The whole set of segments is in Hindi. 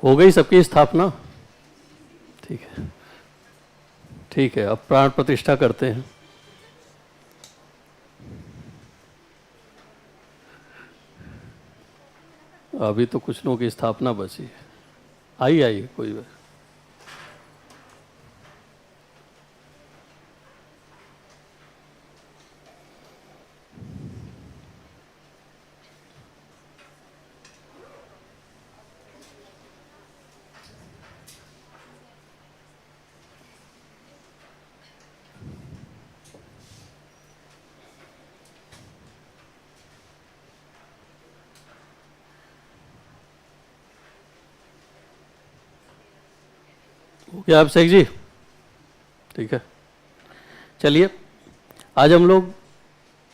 हो गई सबकी स्थापना? ठीक है, ठीक है, अब प्राण प्रतिष्ठा करते हैं। अभी तो कुछ लोगों की स्थापना बची है। आइए आइए, कोई बात। क्या अभिषेक जी? ठीक है, चलिए आज हम लोग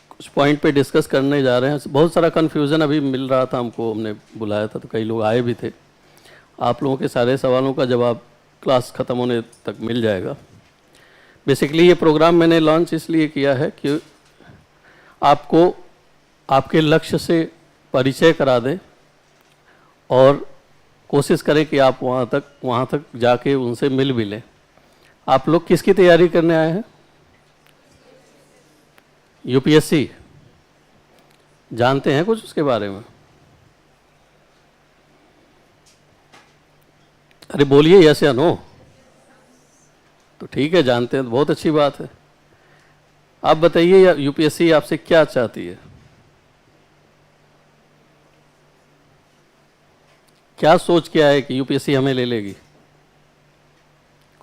कुछ पॉइंट पे डिस्कस करने जा रहे हैं। बहुत सारा कन्फ्यूज़न अभी मिल रहा था हमको, हमने बुलाया था तो कई लोग आए भी थे। आप लोगों के सारे सवालों का जवाब क्लास ख़त्म होने तक मिल जाएगा। बेसिकली ये प्रोग्राम मैंने लॉन्च इसलिए किया है कि आपको आपके लक्ष्य से परिचय करा दें और कोशिश करें कि आप वहाँ तक जाके उनसे मिल भी लें। आप लोग किसकी तैयारी करने आए हैं? यूपीएससी जानते हैं कुछ उसके बारे में? अरे बोलिए यस या नो। तो ठीक है, जानते हैं तो बहुत अच्छी बात है। आप बताइए यूपीएससी आपसे क्या चाहती है? क्या सोच के आए कि यूपीएससी हमें ले लेगी?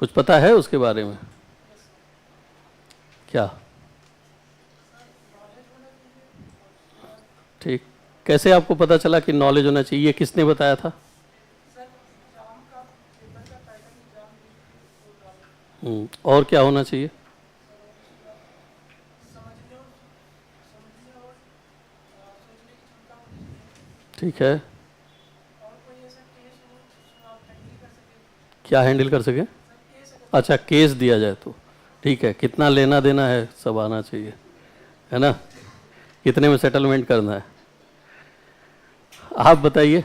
कुछ पता है उसके बारे में? क्या? ठीक, कैसे आपको पता चला कि नॉलेज होना चाहिए? किसने बताया था? और क्या होना चाहिए? ठीक है, क्या हैंडल कर सके? अच्छा, केस दिया जाए तो ठीक है। कितना लेना देना है सब आना चाहिए, है ना? कितने में सेटलमेंट करना है? आप बताइए,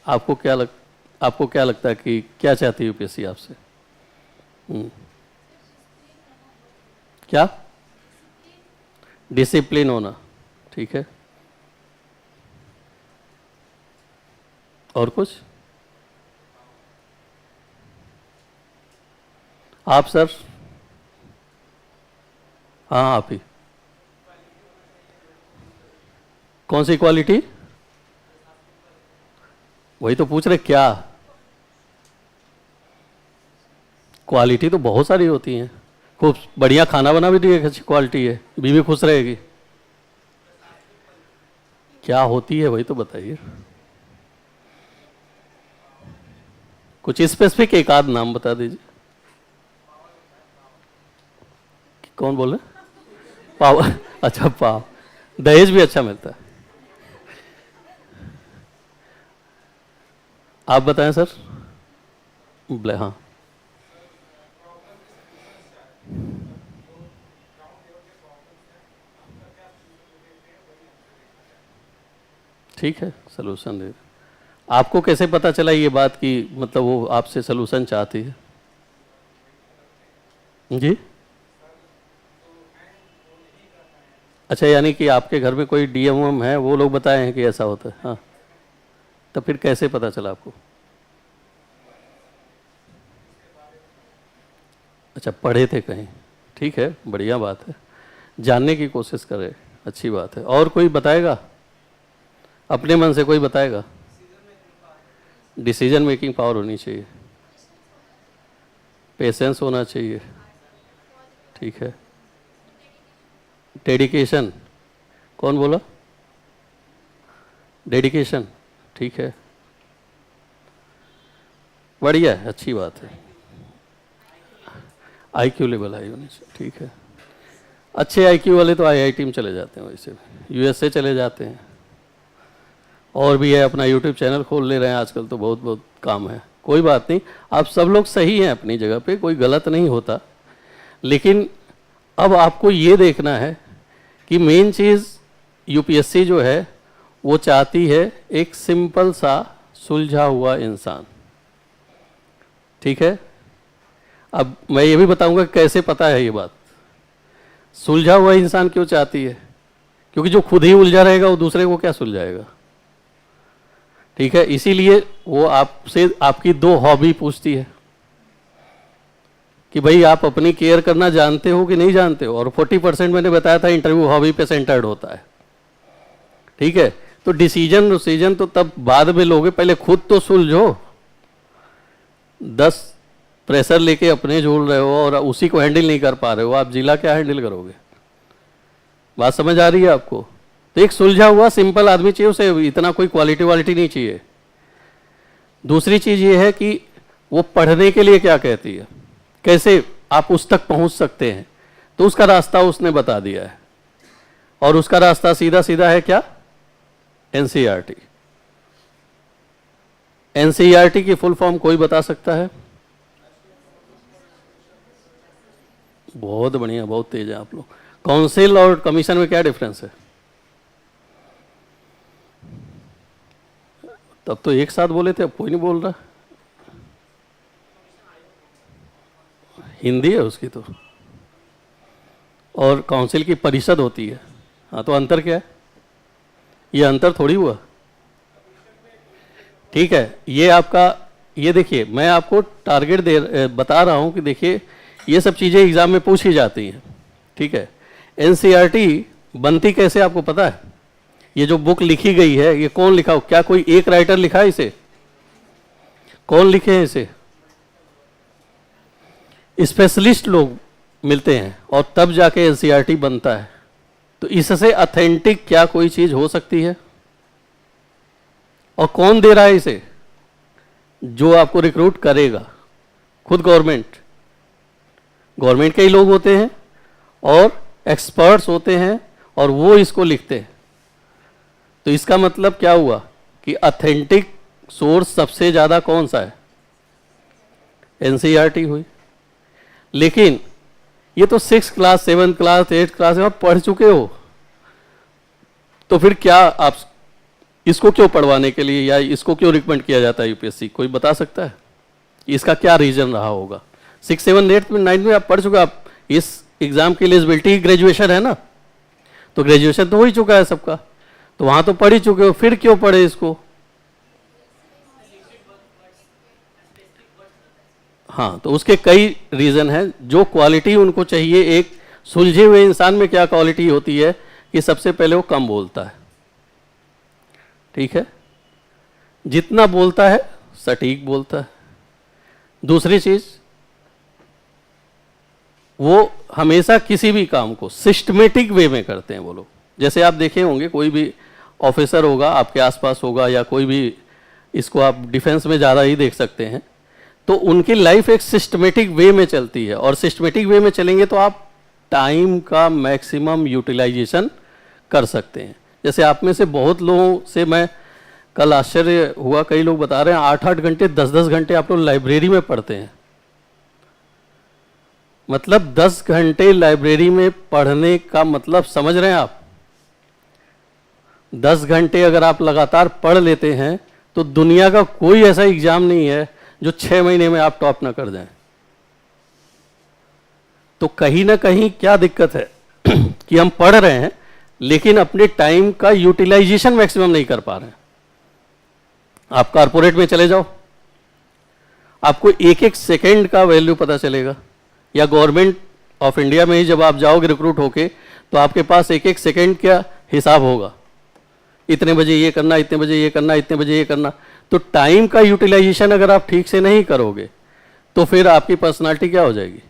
आपको क्या लगता है कि क्या चाहती है यूपीएससी आपसे? क्या? डिसिप्लिन होना, ठीक है। और कुछ? आप सर? हाँ आप ही। कौन सी क्वालिटी? वही तो पूछ रहे, क्या क्वालिटी? तो बहुत सारी होती हैं। खूब बढ़िया खाना बना भी दी अच्छी क्वालिटी है, बीवी खुश रहेगी। क्या होती है वही तो बताइए। कुछ स्पेसिफिक एक आध नाम बता दीजिए। कौन बोल रहे? पाव? अच्छा पाव, दहेज भी अच्छा मिलता है। आप बताएं सर। हाँ, ठीक है, सलूशन दे। आपको कैसे पता चला ये बात कि मतलब वो आपसे सलूशन चाहती है? जी, अच्छा, यानी कि आपके घर में कोई डीएमएम है, वो लोग बताए हैं कि ऐसा होता है? हाँ, तो फिर कैसे पता चला आपको? अच्छा, पढ़े थे कहीं? ठीक है, बढ़िया बात है, जानने की कोशिश करें, अच्छी बात है। और कोई बताएगा? अपने मन से कोई बताएगा? डिसीजन मेकिंग पावर होनी चाहिए, पेशेंस होना चाहिए, ठीक है। डेडिकेशन? कौन बोला? डेडिकेशन, ठीक है, बढ़िया है, अच्छी बात है। आईक्यू लेवल हाई होनी चाहिए, ठीक है। अच्छे आईक्यू वाले तो आईआईटी में चले जाते हैं, वैसे यूएसए चले जाते हैं। और भी है, अपना यूट्यूब चैनल खोल ले रहे हैं आजकल, तो बहुत बहुत काम है। कोई बात नहीं, आप सब लोग सही हैं अपनी जगह पे, कोई गलत नहीं होता। लेकिन अब आपको ये देखना है कि मेन चीज़ यूपीएससी जो है वो चाहती है एक सिंपल सा सुलझा हुआ इंसान, ठीक है। अब मैं ये भी बताऊंगा कैसे पता है ये बात। सुलझा हुआ इंसान क्यों चाहती है? क्योंकि जो खुद ही उलझा रहेगा वो दूसरे को क्या सुलझाएगा। ठीक है, इसीलिए वो आपसे आपकी 2 हॉबी पूछती है कि भाई आप अपनी केयर करना जानते हो कि नहीं जानते हो। और 40% मैंने बताया था इंटरव्यू हॉबी पे सेंटर्ड होता है। ठीक है, तो डिसीजन तो तब बाद में लोगे, पहले खुद तो सुलझो। 10 प्रेशर लेके अपने झूल रहे हो और उसी को हैंडल नहीं कर पा रहे हो, आप जिला क्या हैंडल करोगे? बात समझ आ रही है आपको? तो एक सुलझा हुआ सिंपल आदमी चाहिए, उसे इतना कोई क्वालिटी नहीं चाहिए। दूसरी चीज ये है कि वो पढ़ने के लिए क्या कहती है, कैसे आप उस तक पहुंच सकते हैं, तो उसका रास्ता उसने बता दिया है। और उसका रास्ता सीधा सीधा है क्या? एनसीईआरटी। एनसीईआरटी की फुल फॉर्म कोई बता सकता है? बहुत बढ़िया, बहुत तेज है आप लोग। काउंसिल और कमीशन में क्या डिफरेंस है? तब तो एक साथ बोले थे, अब कोई नहीं बोल रहा। हिंदी है उसकी तो, और काउंसिल की परिषद होती है। हाँ, तो अंतर क्या है? ये अंतर थोड़ी हुआ। ठीक है, ये आपका, ये देखिए मैं आपको टारगेट बता रहा हूँ कि देखिए ये सब चीज़ें एग्जाम में पूछी जाती हैं। ठीक है, एनसीईआरटी बनती कैसे आपको पता है? ये जो बुक लिखी गई है ये कौन लिखा हो? क्या कोई एक राइटर लिखा है इसे? कौन लिखे हैं इसे? स्पेशलिस्ट लोग मिलते हैं और तब जाके एनसीईआरटी बनता है। तो इससे ऑथेंटिक क्या कोई चीज हो सकती है? और कौन दे रहा है इसे? जो आपको रिक्रूट करेगा, खुद गवर्नमेंट के ही लोग होते हैं और एक्सपर्ट्स होते हैं और वो इसको लिखते हैं। तो इसका मतलब क्या हुआ कि ऑथेंटिक सोर्स सबसे ज्यादा कौन सा है? एनसीईआरटी हुई। लेकिन ये तो 6th class 7th class 8th class में आप पढ़ चुके हो, तो फिर क्या आप इसको क्यों पढ़वाने के लिए या इसको क्यों रिकमेंड किया जाता है यूपीएससी? कोई बता सकता है इसका क्या रीजन रहा होगा? 6, 7, 8 में 9 में आप पढ़ चुके, आप इस एग्जाम की एलिजिबिलिटी ग्रेजुएशन है ना, तो ग्रेजुएशन तो हो ही चुका है सबका, तो वहां तो पढ़ ही चुके हो, फिर क्यों पढ़े इसको? हाँ, तो उसके कई रीजन हैं। जो क्वालिटी उनको चाहिए, एक सुलझे हुए इंसान में क्या क्वालिटी होती है कि सबसे पहले वो कम बोलता है। ठीक है, जितना बोलता है सटीक बोलता है। दूसरी चीज, वो हमेशा किसी भी काम को सिस्टमेटिक वे में करते हैं वो लोग। जैसे आप देखे होंगे कोई भी ऑफिसर होगा आपके आसपास होगा, या कोई भी, इसको आप डिफेंस में ज़्यादा ही देख सकते हैं, तो उनकी लाइफ एक सिस्टमेटिक वे में चलती है। और सिस्टमेटिक वे में चलेंगे तो आप टाइम का मैक्सिमम यूटिलाइजेशन कर सकते हैं। जैसे आप में से बहुत लोगों से मैं कल आश्चर्य हुआ, कई लोग बता रहे हैं 8-8 घंटे 10-10 घंटे आप लोग लाइब्रेरी में पढ़ते हैं। मतलब 10 घंटे लाइब्रेरी में पढ़ने का मतलब समझ रहे हैं आप? 10 घंटे अगर आप लगातार पढ़ लेते हैं तो दुनिया का कोई ऐसा एग्जाम नहीं है जो 6 महीने में आप टॉप ना कर जाएं। तो कहीं ना कहीं क्या दिक्कत है कि हम पढ़ रहे हैं लेकिन अपने टाइम का यूटिलाइजेशन मैक्सिमम नहीं कर पा रहे हैं। आप कारपोरेट में चले जाओ, आपको एक एक सेकेंड का वैल्यू पता चलेगा। या गवर्नमेंट ऑफ इंडिया में ही जब आप जाओगे रिक्रूट होके, तो आपके पास एक एक सेकेंड का हिसाब होगा, इतने बजे ये करना, इतने बजे ये करना, इतने बजे ये करना। तो टाइम का यूटिलाइजेशन अगर आप ठीक से नहीं करोगे तो फिर आपकी पर्सनालिटी क्या हो जाएगी?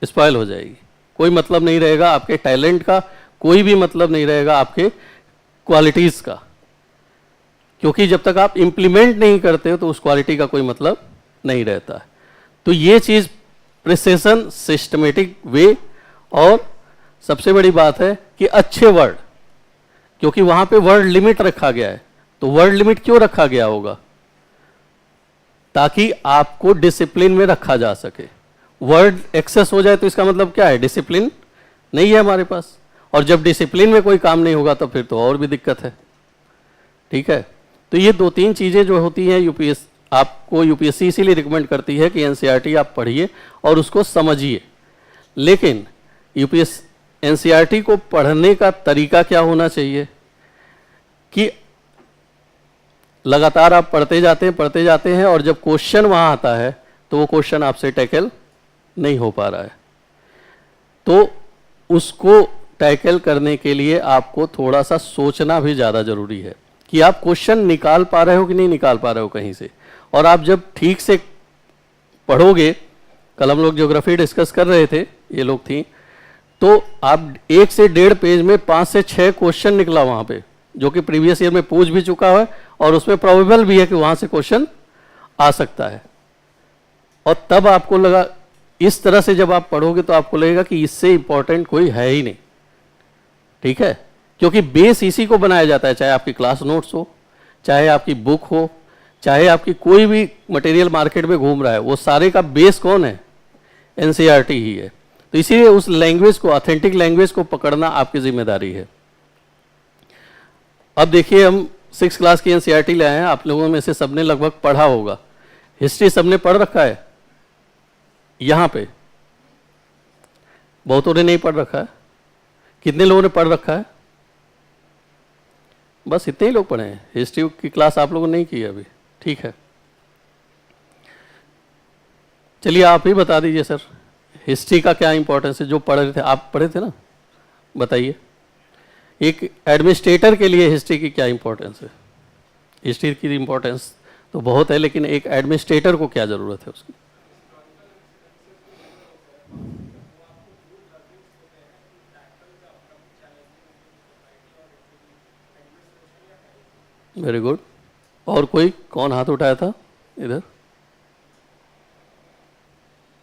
स्पॉइल हो जाएगी। कोई मतलब नहीं रहेगा आपके टैलेंट का, कोई भी मतलब नहीं रहेगा आपके क्वालिटीज़ का, क्योंकि जब तक आप इम्प्लीमेंट नहीं करते हो तो उस क्वालिटी का कोई मतलब नहीं रहता है। तो ये चीज़ प्रिसिशन, सिस्टमेटिक वे, और सबसे बड़ी बात है कि अच्छे वर्ड, क्योंकि वहां पे वर्ड लिमिट रखा गया है। तो वर्ड लिमिट क्यों रखा गया होगा? ताकि आपको डिसिप्लिन में रखा जा सके। वर्ड एक्सेस हो जाए तो इसका मतलब क्या है? डिसिप्लिन नहीं है हमारे पास। और जब डिसिप्लिन में कोई काम नहीं होगा तो फिर तो और भी दिक्कत है। ठीक है, तो ये 2-3 चीजें जो होती हैं यूपीएस आपको यूपीएससी इसीलिए रिकमेंड करती है कि एनसीईआरटी आप पढ़िए और उसको समझिए। लेकिन एनसीईआरटी को पढ़ने का तरीका क्या होना चाहिए कि लगातार आप पढ़ते जाते हैं और जब क्वेश्चन वहाँ आता है तो वो क्वेश्चन आपसे टैकल नहीं हो पा रहा है, तो उसको टैकल करने के लिए आपको थोड़ा सा सोचना भी ज़्यादा ज़रूरी है कि आप क्वेश्चन निकाल पा रहे हो कि नहीं निकाल पा रहे हो कहीं से। और आप जब ठीक से पढ़ोगे, कल हम लोग ज्योग्राफी डिस्कस कर रहे थे, ये लोग थी, तो आप 1 से 1.5 पेज में 5 से 6 क्वेश्चन निकला वहाँ पे, जो कि प्रीवियस ईयर में पूछ भी चुका है और उसमें प्रोबेबल भी है कि वहाँ से क्वेश्चन आ सकता है। और तब आपको लगा, इस तरह से जब आप पढ़ोगे तो आपको लगेगा कि इससे इंपॉर्टेंट कोई है ही नहीं, ठीक है, क्योंकि बेस इसी को बनाया जाता है, चाहे आपकी क्लास नोट्स हो, चाहे आपकी बुक हो, चाहे आपकी कोई भी मटेरियल मार्केट में घूम रहा है, वो सारे का बेस कौन है? एनसीईआरटी ही है। तो इसीलिए उस लैंग्वेज को, ऑथेंटिक लैंग्वेज को पकड़ना आपकी जिम्मेदारी है। अब देखिए, हम 6 क्लास की एनसीईआरटी ले आए हैं, आप लोगों में से सबने लगभग पढ़ा होगा। हिस्ट्री सबने पढ़ रखा है, यहाँ पे बहुतों ने नहीं पढ़ रखा है। कितने लोगों ने पढ़ रखा है? बस इतने ही लोग पढ़े हैं। हिस्ट्री की क्लास आप लोगों ने नहीं की है अभी, ठीक है। चलिए आप ही बता दीजिए सर, हिस्ट्री का क्या इंपॉर्टेंस है? जो पढ़ रहे थे, आप पढ़े थे ना, बताइए। एक एडमिनिस्ट्रेटर के लिए हिस्ट्री की क्या इंपॉर्टेंस है? हिस्ट्री की इंपॉर्टेंस तो बहुत है, लेकिन एक एडमिनिस्ट्रेटर को क्या ज़रूरत है उसकी? Very good. और कोई कौन हाथ उठाया था? इधर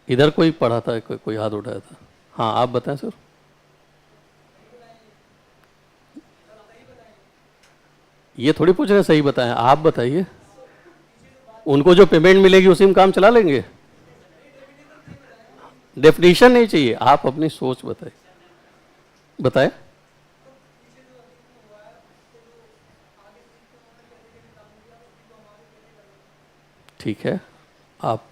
इधर कोई पढ़ा था, कोई हाथ उठाया था? हाँ, आप बताएं सर। ये थोड़ी पूछ रहे सही बताएं, आप बताइए। उनको जो पेमेंट मिलेगी उसी में काम चला लेंगे? डेफिनेशन नहीं चाहिए, आप अपनी सोच बताएं। ठीक है, आप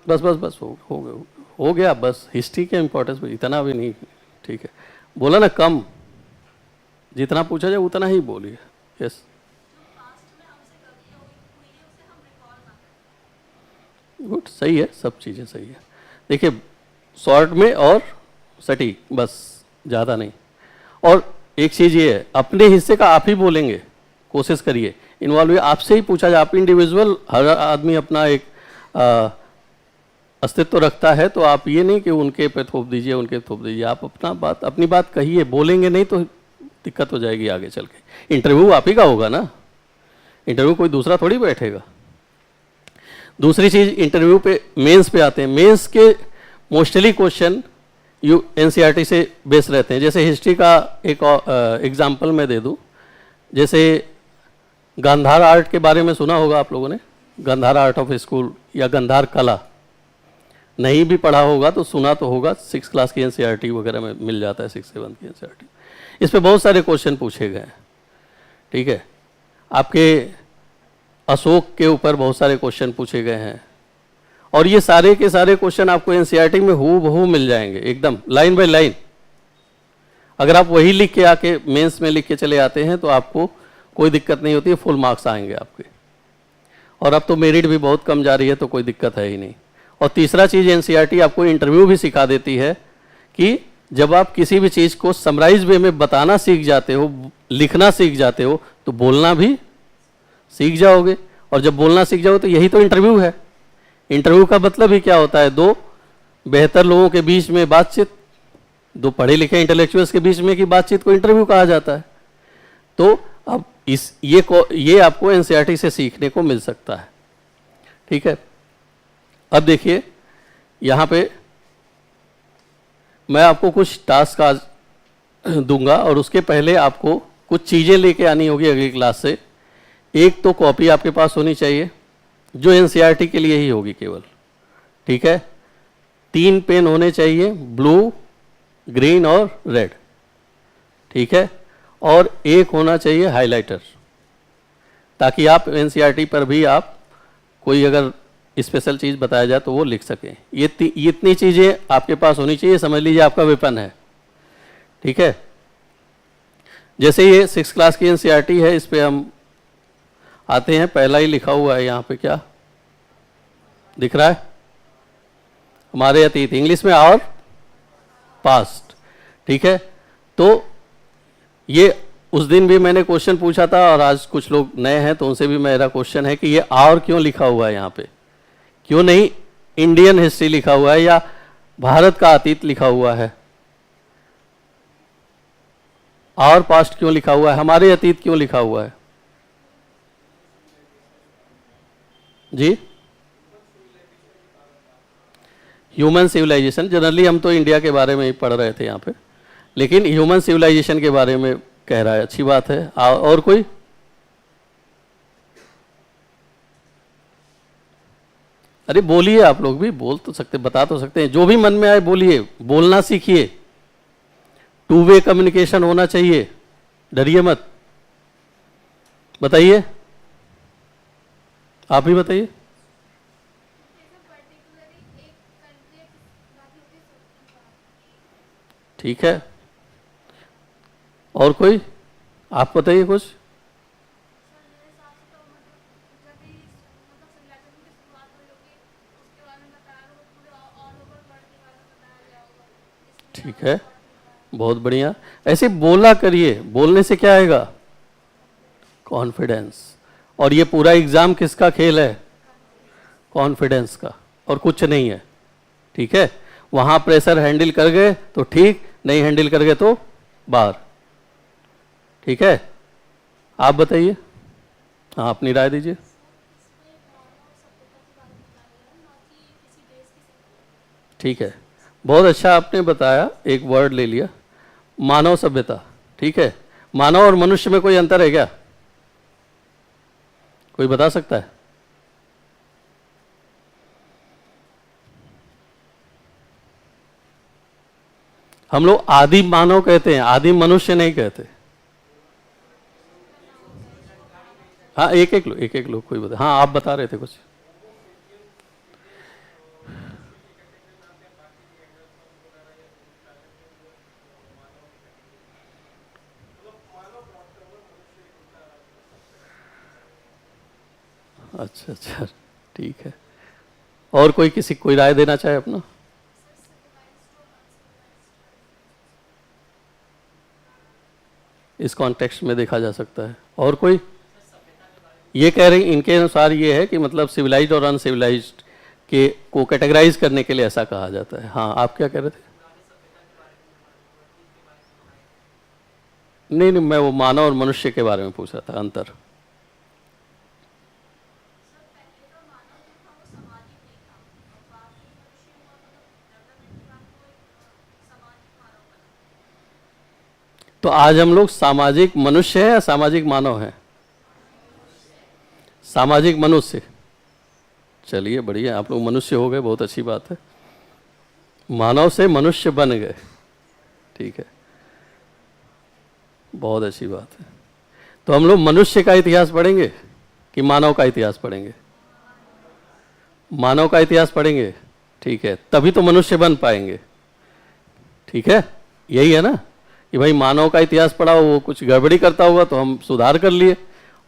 बस हो गया बस। हिस्ट्री के इम्पोर्टेंस इतना भी नहीं, ठीक है। बोला ना कम, जितना पूछा जाए उतना ही बोलिए। यस, गुड, सही है, सब चीज़ें सही है। देखिए, शॉर्ट में और सटीक, बस ज़्यादा नहीं। और एक चीज़ ये है, अपने हिस्से का आप ही बोलेंगे, कोशिश करिए इन्वॉल्व हुए, आपसे ही पूछा जाए। आप इंडिविजुअल, हर आदमी अपना एक अस्तित्व रखता है, तो आप ये नहीं कि उनके पे थोप दीजिए, आप अपनी बात कहिए। बोलेंगे नहीं तो दिक्कत हो जाएगी आगे चल के। इंटरव्यू आप ही का होगा ना, इंटरव्यू कोई दूसरा थोड़ी बैठेगा। दूसरी चीज़, इंटरव्यू पे, मेंस पे आते हैं। मेंस के मोस्टली क्वेश्चन एनसीईआरटी से बेस रहते हैं। जैसे हिस्ट्री का एक एग्जाम्पल मैं दे दूं, जैसे गांधार आर्ट के बारे में सुना होगा आप लोगों ने, गांधार आर्ट ऑफ स्कूल या गांधार कला। नहीं भी पढ़ा होगा तो सुना तो होगा, 6 क्लास की एनसीईआरटी वगैरह में मिल जाता है, 6 7 की एनसीईआरटी। इस पे बहुत सारे क्वेश्चन पूछे गए हैं, ठीक है। आपके अशोक के ऊपर बहुत सारे क्वेश्चन पूछे गए हैं, और ये सारे के सारे क्वेश्चन आपको एनसीईआरटी में हूबहू मिल जाएंगे, एकदम लाइन बाय लाइन। अगर आप वही लिख के आके मेंस में लिख के चले आते हैं तो आपको कोई दिक्कत नहीं होती है, फुल मार्क्स आएंगे आपके। और अब तो मेरिट भी बहुत कम जा रही है, तो कोई दिक्कत है ही नहीं। और तीसरा चीज़, एनसीईआरटी आपको इंटरव्यू भी सिखा देती है कि जब आप किसी भी चीज़ को समराइज वे में बताना सीख जाते हो, लिखना सीख जाते हो, तो बोलना भी सीख जाओगे। और जब बोलना सीख जाओगे तो यही तो इंटरव्यू है। इंटरव्यू का मतलब ही क्या होता है? 2 बेहतर लोगों के बीच में बातचीत, 2 पढ़े लिखे इंटेलेक्चुअल्स के बीच में की बातचीत को इंटरव्यू कहा जाता है। तो अब ये आपको एनसीईआरटी से सीखने को मिल सकता है, ठीक है। अब देखिए, यहाँ पे मैं आपको कुछ टास्क आज दूंगा, और उसके पहले आपको कुछ चीज़ें लेके आनी होगी अगली क्लास से। एक तो कॉपी आपके पास होनी चाहिए, जो एनसीईआरटी के लिए ही होगी केवल, ठीक है। 3 पेन होने चाहिए, ब्लू, ग्रीन और रेड, ठीक है, और एक होना चाहिए हाइलाइटर, ताकि आप एनसीईआरटी पर भी आप कोई अगर स्पेशल चीज़ बताया जाए तो वो लिख सकें। ये इतनी चीज़ें आपके पास होनी चाहिए, समझ लीजिए आपका वेपन है। ठीक है, जैसे ये 6 क्लास की एनसीईआरटी है, इस पे हम आते हैं। पहला ही लिखा हुआ है यहाँ पे, क्या दिख रहा है? हमारे अतीत, इंग्लिश में और पास्ट। ठीक है, तो ये उस दिन भी मैंने क्वेश्चन पूछा था और आज कुछ लोग नए हैं तो उनसे भी मेरा क्वेश्चन है कि ये और क्यों लिखा हुआ है यहाँ पे, क्यों नहीं इंडियन हिस्ट्री लिखा हुआ है या भारत का अतीत लिखा हुआ है? और पास्ट क्यों लिखा हुआ है, हमारे अतीत क्यों लिखा हुआ है? जी, ह्यूमन सिविलाइजेशन, जनरली हम तो इंडिया के बारे में ही पढ़ रहे थे यहाँ पे, लेकिन ह्यूमन सिविलाइजेशन के बारे में कह रहा है, अच्छी बात है। और कोई? अरे बोलिए, आप लोग भी बोल तो सकते, बता तो सकते हैं, जो भी मन में आए बोलिए, बोलना सीखिए, 2 वे कम्युनिकेशन होना चाहिए, डरिए मत। बताइए, आप ही बताइए। ठीक है, और कोई? आप बताइए कुछ। ठीक है, बहुत बढ़िया, ऐसे बोला करिए, बोलने से क्या आएगा? कॉन्फिडेंस। और ये पूरा एग्जाम किसका खेल है? कॉन्फिडेंस का, और कुछ नहीं है। ठीक है, वहां प्रेशर हैंडल कर गए तो ठीक, नहीं हैंडल कर गए तो बाहर। ठीक है, आप बताइए, हाँ अपनी राय दीजिए। ठीक है, बहुत अच्छा आपने बताया, एक वर्ड ले लिया, मानव सभ्यता। ठीक है, मानव और मनुष्य में कोई अंतर है क्या? कोई बता सकता है? हम लोग आदि मानव कहते हैं, आदि मनुष्य नहीं कहते। हाँ, एक एक लोग कोई बता, हाँ आप बता रहे थे कुछ। अच्छा अच्छा, ठीक है, और कोई किसी कोई राय देना चाहे अपना? इस कॉन्टेक्स्ट में देखा जा सकता है। और कोई? ये कह रहे, इनके अनुसार ये है कि मतलब सिविलाइज्ड और अनसिविलाइज्ड के को कैटेगराइज करने के लिए ऐसा कहा जाता है। हाँ, आप क्या कह रहे थे? नहीं नहीं, मैं वो मानव और मनुष्य के बारे में पूछ रहा था, अंतर। तो आज हम लोग सामाजिक मनुष्य हैं या सामाजिक मानव हैं? सामाजिक मनुष्य। चलिए बढ़िया, आप लोग मनुष्य हो गए, बहुत अच्छी बात है, मानव से मनुष्य बन गए। ठीक है, बहुत अच्छी बात है। तो हम लोग मनुष्य का इतिहास पढ़ेंगे कि मानव का इतिहास पढ़ेंगे? मानव का इतिहास पढ़ेंगे। ठीक है, तभी तो मनुष्य बन पाएंगे। ठीक है, यही है ना कि भाई मानव का इतिहास पढ़ा, वो कुछ गड़बड़ी करता हुआ तो हम सुधार कर लिए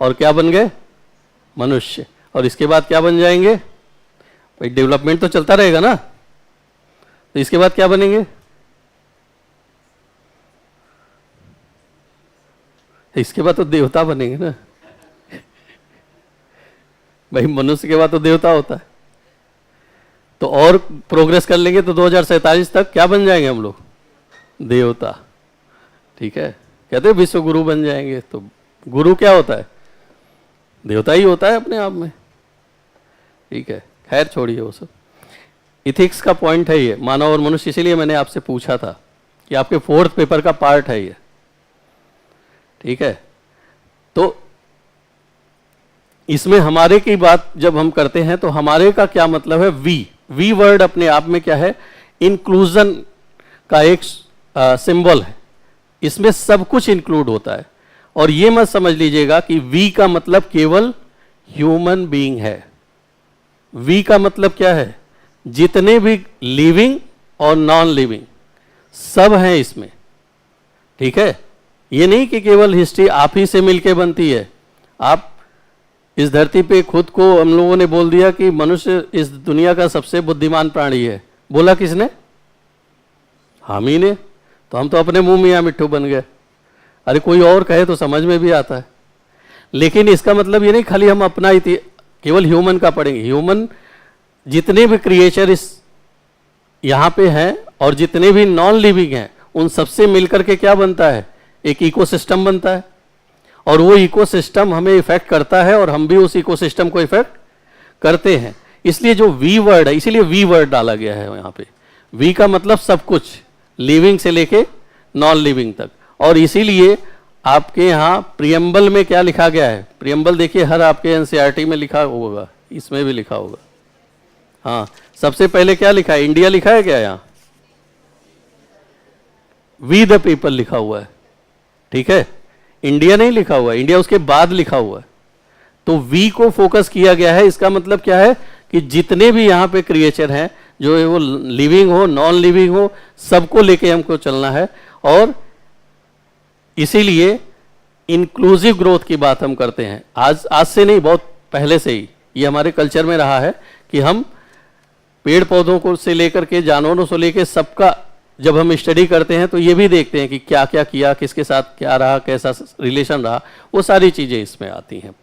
और क्या बन गए? मनुष्य। और इसके बाद क्या बन जाएंगे? भाई डेवलपमेंट तो चलता रहेगा ना, तो इसके बाद क्या बनेंगे? इसके बाद तो देवता बनेंगे ना। भाई मनुष्य के बाद तो देवता होता है। तो और प्रोग्रेस कर लेंगे तो 2047 तक क्या बन जाएंगे हम लोग? देवता। ठीक है, कहते हैं विश्व गुरु बन जाएंगे। तो गुरु क्या होता है? देवता ही होता है अपने आप में। ठीक है, खैर छोड़िए वो सब। इथिक्स का पॉइंट है ये, मानव और मनुष्य, इसीलिए मैंने आपसे पूछा था कि आपके 4th पेपर का पार्ट है ये। ठीक है, तो इसमें हमारे की बात जब हम करते हैं तो हमारे का क्या मतलब है? वी वर्ड अपने आप में क्या है? इंक्लूजन का एक सिंबल है। इसमें सब कुछ इंक्लूड होता है। और ये मत समझ लीजिएगा कि वी का मतलब केवल ह्यूमन बीइंग है। वी का मतलब क्या है? जितने भी लिविंग और नॉन लिविंग सब हैं इसमें, ठीक है। ये नहीं कि केवल हिस्ट्री आप ही से मिलके बनती है। आप इस धरती पे खुद को हम लोगों ने बोल दिया कि मनुष्य इस दुनिया का सबसे बुद्धिमान प्राणी है। बोला किसने? हम ही ने। तो हम तो अपने मुंह मियाँ मिट्ठू बन गए। अरे कोई और कहे तो समझ में भी आता है, लेकिन इसका मतलब ये नहीं खाली हम अपना ही केवल ह्यूमन का पढ़ेंगे। ह्यूमन जितने भी क्रिएचर इस यहाँ पे हैं और जितने भी नॉन लिविंग हैं, उन सबसे मिलकर के क्या बनता है? एक इकोसिस्टम बनता है। और वो इकोसिस्टम हमें इफेक्ट करता है और हम भी उस इकोसिस्टम को इफेक्ट करते हैं। इसलिए जो वी वर्ड है, इसीलिए वी वर्ड डाला गया है यहाँ पे। वी का मतलब सब कुछ, लिविंग से लेके नॉन लिविंग तक। और इसीलिए आपके यहाँ प्रियम्बल में क्या लिखा गया है? प्रियम्बल देखिए हर आपके एनसीईआरटी में लिखा होगा, इसमें भी लिखा होगा। हाँ, सबसे पहले क्या लिखा है? इंडिया लिखा है क्या यहाँ? वी द पीपल लिखा हुआ है, ठीक है। इंडिया नहीं लिखा हुआ है, इंडिया उसके बाद लिखा हुआ है। तो वी को फोकस किया गया है। इसका मतलब क्या है कि जितने भी यहाँ पे क्रिएचर हैं, जो वो लिविंग हो नॉन लिविंग हो, सबको लेके हमको चलना है। और इसीलिए इंक्लूसिव ग्रोथ की बात हम करते हैं। आज से नहीं, बहुत पहले से ही ये हमारे कल्चर में रहा है कि हम पेड़ पौधों को से लेकर के जानवरों से लेकर सबका जब हम स्टडी करते हैं तो ये भी देखते हैं कि क्या क्या किया, किसके साथ क्या रहा, कैसा रिलेशन रहा, वो सारी चीज़ें इसमें आती हैं।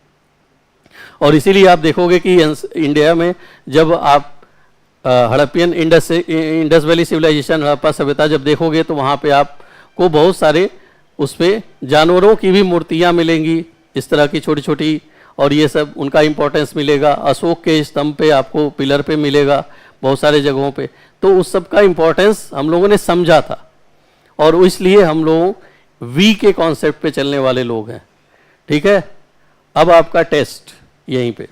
और इसीलिए आप देखोगे कि इंडिया में जब आप हड़प्पियन इंडस वैली सिविलाइजेशन, हड़प्पा सभ्यता जब देखोगे तो वहाँ पे आपको बहुत सारे उस पर जानवरों की भी मूर्तियाँ मिलेंगी, इस तरह की छोटी छोटी, और ये सब उनका इम्पोर्टेंस मिलेगा। अशोक के स्तंभ पे आपको पिलर पे मिलेगा, बहुत सारे जगहों पे। तो उस सब का इम्पोर्टेंस हम लोगों ने समझा था, और इसलिए हम लोग वी के कॉन्सेप्ट पे चलने वाले लोग हैं, ठीक है। अब आपका टेस्ट यहीं पे,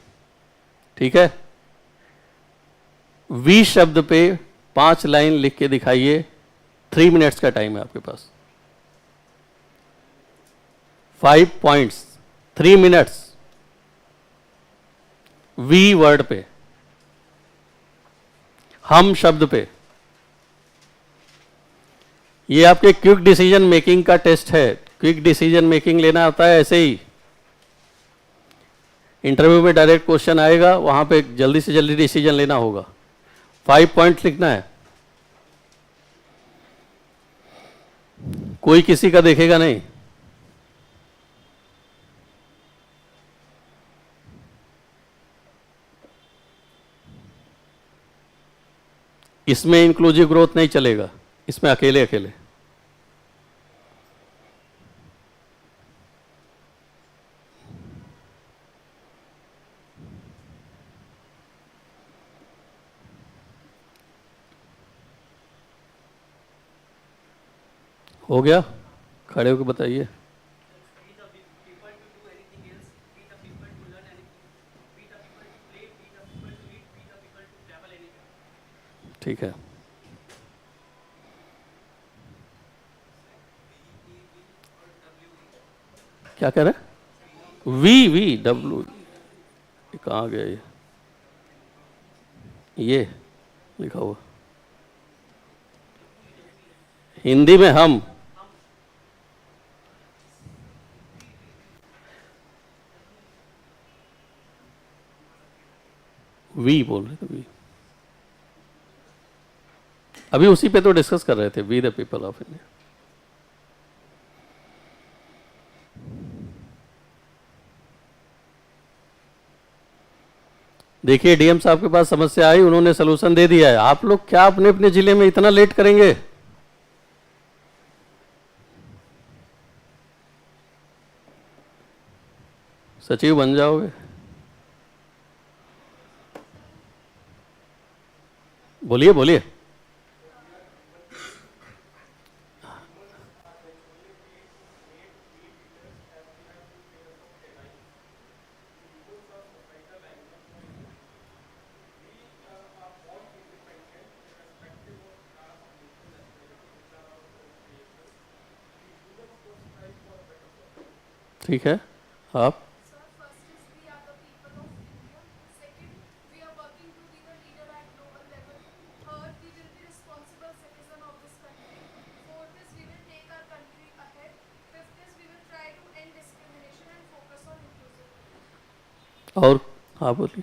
ठीक है। वी शब्द पे 5 लाइन लिख के दिखाइए। 3 मिनट्स का टाइम है आपके पास। 5 पॉइंट्स, 3 मिनट्स वी वर्ड पे, हम शब्द पे। ये आपके क्विक डिसीजन मेकिंग का टेस्ट है। क्विक डिसीजन मेकिंग लेना होता है ऐसे ही। इंटरव्यू में डायरेक्ट क्वेश्चन आएगा, वहां पे जल्दी से जल्दी डिसीजन लेना होगा। 5 पॉइंट लिखना है, कोई किसी का देखेगा नहीं। इसमें इंक्लूसिव ग्रोथ नहीं चलेगा, इसमें अकेले अकेले। हो गया? खड़े होकर बताइए। ठीक है, क्या कह रहे हैं? वी वी डब्ल्यू कहाँ गया? ये लिखा हुआ हिंदी में हम। वी बोल रहे थे, वी। अभी उसी पे तो डिस्कस कर रहे थे, we the people of India. देखिए डीएम साहब के पास समस्या आई, उन्होंने सलूशन दे दिया है। आप लोग क्या अपने अपने जिले में इतना लेट करेंगे? सचिव बन जाओगे। बोलिए बोलिए। ठीक है, आप और हाँ बोलिए।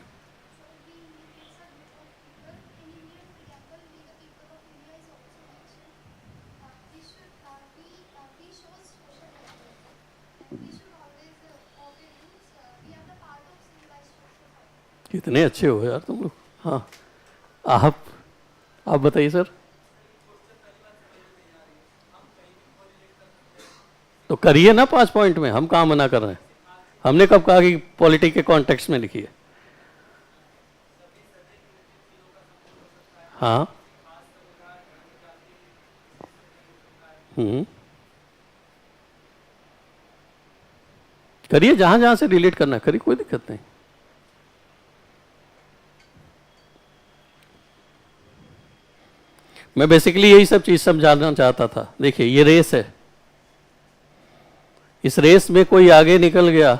कितने अच्छे हो यार तुम लोग। हाँ, आप बताइए सर। तो करिए ना 5 पॉइंट में, हम कहाँ मना कर रहे हैं। हमने कब कहा कि पॉलिटिक्स के कॉन्टेक्स्ट में लिखिए। हाँ। करिए, जहां जहां से रिलेट करना है करिए, कोई दिक्कत नहीं। मैं बेसिकली यही सब चीज समझाना चाहता था। देखिए ये रेस है, इस रेस में कोई आगे निकल गया,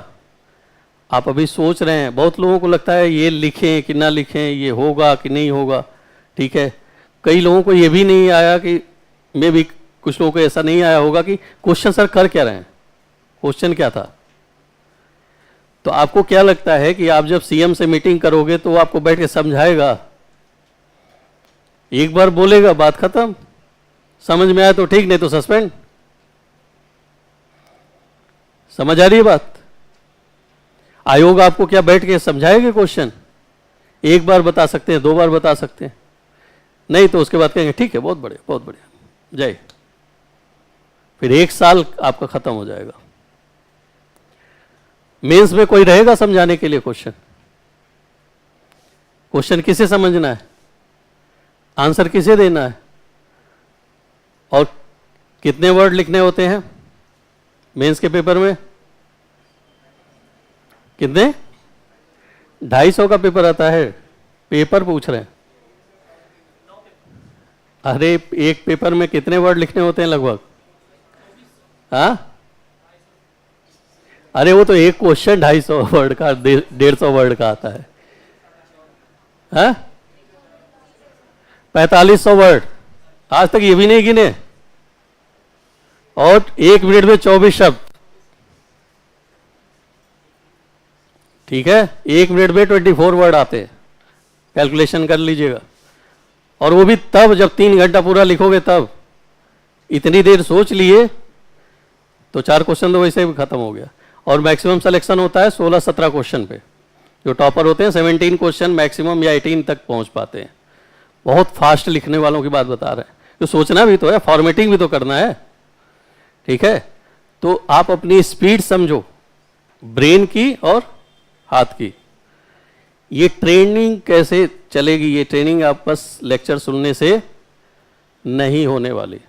आप अभी सोच रहे हैं। बहुत लोगों को लगता है ये लिखें कि ना लिखें, ये होगा कि नहीं होगा, ठीक है। कई लोगों को ये भी नहीं आया कि मे भी कुछ लोगों को ऐसा नहीं आया होगा कि क्वेश्चन सर कर क्या रहे हैं, क्वेश्चन क्या था। तो आपको क्या लगता है कि आप जब सीएम से मीटिंग करोगे तो वो आपको बैठ के समझाएगा, एक बार बोलेगा बात खत्म, समझ में आया तो ठीक, नहीं तो सस्पेंड। समझ आ रही है बात। आयोग आपको क्या बैठ के समझाएगा क्वेश्चन, एक बार बता सकते हैं, 2 बार बता सकते हैं, नहीं तो उसके बाद कहेंगे ठीक है बहुत बढ़िया बहुत बढ़िया जय, फिर 1 साल आपका खत्म हो जाएगा। मेंस में कोई रहेगा समझाने के लिए क्वेश्चन, क्वेश्चन किसे समझना है, आंसर किसे देना है, और कितने वर्ड लिखने होते हैं मेंस के पेपर में, कितने 250 का पेपर आता है। पेपर पूछ रहे हैं, अरे एक पेपर में कितने वर्ड लिखने होते हैं लगभग, हाँ। अरे वो तो एक क्वेश्चन 250 वर्ड का, 150 वर्ड का आता है, हाँ 4500 वर्ड, आज तक ये भी नहीं गिने, और 1 मिनट में 24 शब्द, ठीक है। 1 मिनट में 24 वर्ड आते हैं, कैलकुलेशन कर लीजिएगा। और वो भी तब जब 3 घंटा पूरा लिखोगे तब, इतनी देर सोच लिए तो 4 क्वेश्चन तो वैसे भी खत्म हो गया। और मैक्सिमम सिलेक्शन होता है 16-17 क्वेश्चन पे, जो टॉपर होते हैं 17 क्वेश्चन मैक्सिमम या 18 तक पहुंच पाते हैं। बहुत फास्ट लिखने वालों की बात बता रहे हैं, तो सोचना भी तो है, फॉर्मेटिंग भी तो करना है, ठीक है। तो आप अपनी स्पीड समझो, ब्रेन की और हाथ की। ये ट्रेनिंग कैसे चलेगी, ये ट्रेनिंग आप बस लेक्चर सुनने से नहीं होने वाली,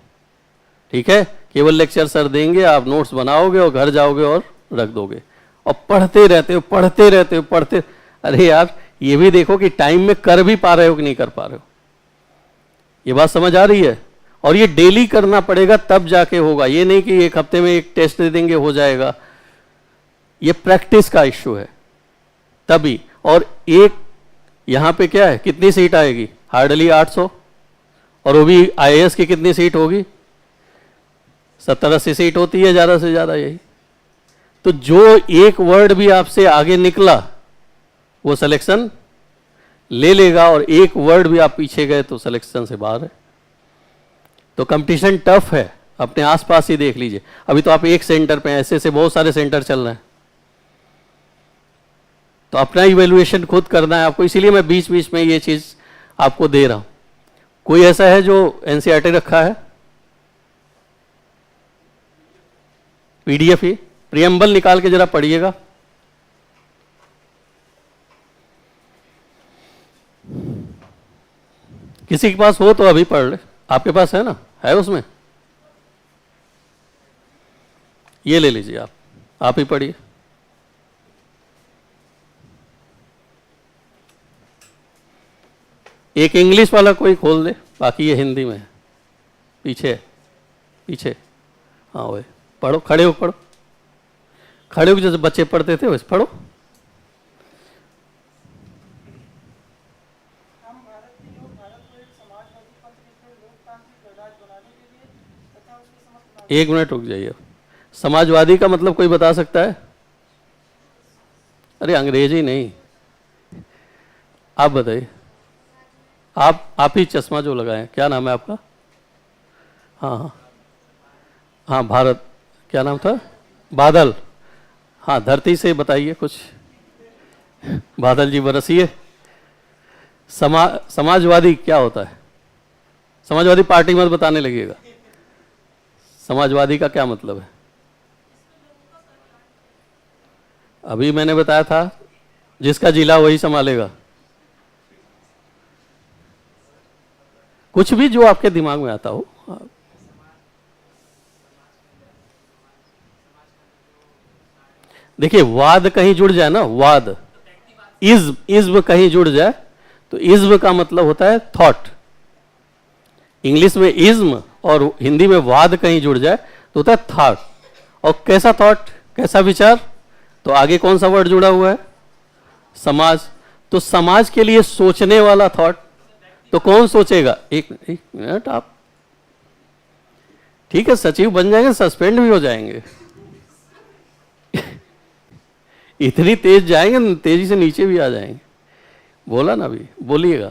ठीक है। केवल लेक्चर सर देंगे, आप नोट्स बनाओगे और घर जाओगे और रख दोगे, और पढ़ते रहते हो पढ़ते रहते हो पढ़ते। अरे यार ये भी देखो कि टाइम में कर भी पा रहे हो कि नहीं कर पा रहे हो, ये बात समझ आ रही है। और ये डेली करना पड़ेगा तब जाके होगा, ये नहीं कि 1 हफ्ते में 1 टेस्ट दे देंगे हो जाएगा, ये प्रैक्टिस का इश्यू है तभी। और एक यहां पे क्या है, कितनी सीट आएगी, हार्डली 800, और वो भी आईएएस की कितनी सीट होगी, 70-80 सीट होती है ज्यादा से ज्यादा, यही। तो जो एक वर्ड भी आपसे आगे निकला वो सिलेक्शन ले लेगा, और एक वर्ड भी आप पीछे गए तो सिलेक्शन से बाहर है। तो कंपटीशन टफ है, अपने आसपास ही देख लीजिए। अभी तो आप एक सेंटर पे, ऐसे ऐसे बहुत सारे सेंटर चल रहे हैं, तो अपना इवैल्यूएशन खुद करना है आपको। इसीलिए मैं बीच बीच में ये चीज आपको दे रहा हूं। कोई ऐसा है जो एनसीईआरटी रखा है, पीडीएफ ही प्रियम्बल निकाल के जरा पढ़िएगा। किसी के पास हो तो अभी पढ़ ले, आपके पास है ना, है उसमें, ये ले लीजिए, आप ही पढ़िए। एक इंग्लिश वाला कोई खोल दे, बाकी ये हिंदी में है, पीछे पीछे, हाँ वही पढ़ो, खड़े हो पढ़ो, खड़े होकर जैसे बच्चे पढ़ते थे वैसे पढ़ो। एक मिनट रुक जाइए। समाजवादी का मतलब कोई बता सकता है? अरे अंग्रेजी नहीं, आप बताइए। आप ही चश्मा जो लगाए, क्या नाम है आपका? हाँ हाँ हाँ, भारत, क्या नाम था? बादल। हाँ, धरती से बताइए कुछ। बादल जी बरसिए। समाजवादी क्या होता है? समाजवादी पार्टी मत बताने लगिएगा। समाजवादी का क्या मतलब है? अभी मैंने बताया था, जिसका जिला वही संभालेगा। कुछ भी जो आपके दिमाग में आता हो। देखिए, वाद कहीं जुड़ जाए ना, वाद, इज्म कहीं जुड़ जाए तो इज्म का मतलब होता है थॉट। इंग्लिश में इज्म और हिंदी में वाद कहीं जुड़ जाए तो होता है थॉट। और कैसा थॉट, कैसा विचार? तो आगे कौन सा वर्ड जुड़ा हुआ है? समाज। तो समाज के लिए सोचने वाला थॉट, तो कौन सोचेगा? एक मिनट आप, ठीक है, सचिव बन जाएंगे, सस्पेंड भी हो जाएंगे। इतनी तेज जाएंगे, तेजी से नीचे भी आ जाएंगे। बोला ना अभी, बोलिएगा।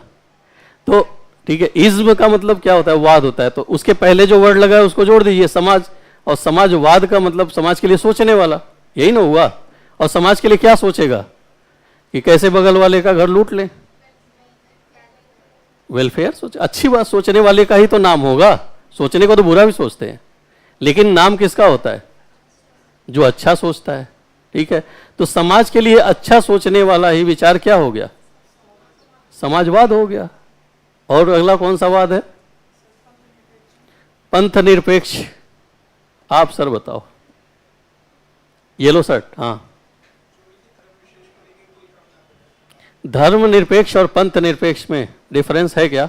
तो ठीक है, इज्म का मतलब क्या होता है? वाद होता है। तो उसके पहले जो वर्ड लगा है उसको जोड़ दीजिए, समाज। और समाजवाद का मतलब समाज के लिए सोचने वाला, यही ना हुआ। और समाज के लिए क्या सोचेगा? कि कैसे बगल वाले का घर लूट लें, वेलफेयर सोचे। अच्छी बात, सोचने वाले का ही तो नाम होगा। सोचने को तो बुरा भी सोचते हैं, लेकिन नाम किसका होता है? जो अच्छा सोचता है। ठीक है, तो समाज के लिए अच्छा सोचने वाला ही विचार क्या हो गया? समाजवाद हो गया। और अगला कौन सा वाद है? पंथ निरपेक्ष। आप सर बताओ। येलो शर्ट, हाँ। धर्म निरपेक्ष और पंथ निरपेक्ष में डिफरेंस है क्या?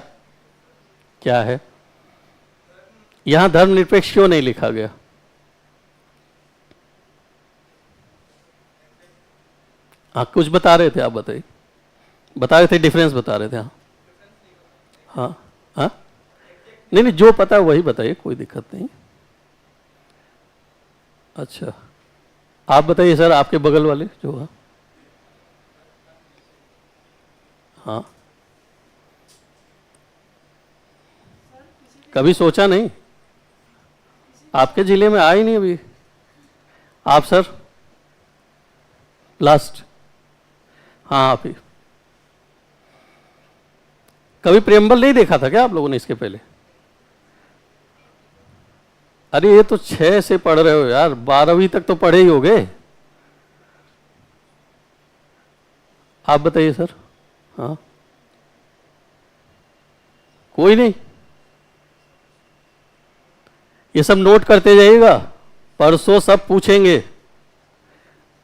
क्या है? यहां धर्म निरपेक्ष क्यों नहीं लिखा गया? हाँ, कुछ बता रहे थे आप, बताइए। बता रहे थे, डिफरेंस बता रहे थे। हाँ हाँ हाँ, नहीं नहीं, जो पता है वही बताइए, कोई दिक्कत नहीं। अच्छा, आप बताइए सर, आपके बगल वाले जो है। हाँ, कभी सोचा नहीं? आपके जिले में आई नहीं अभी। आप सर, लास्ट। हाँ, आप ही। कभी प्रेम्बल नहीं देखा था क्या आप लोगों ने इसके पहले? अरे ये तो 6 से पढ़ रहे हो यार, 12वीं तक तो पढ़े ही होगे। आप बताइए सर। हाँ, कोई नहीं। ये सब नोट करते जाइएगा, परसों सब पूछेंगे।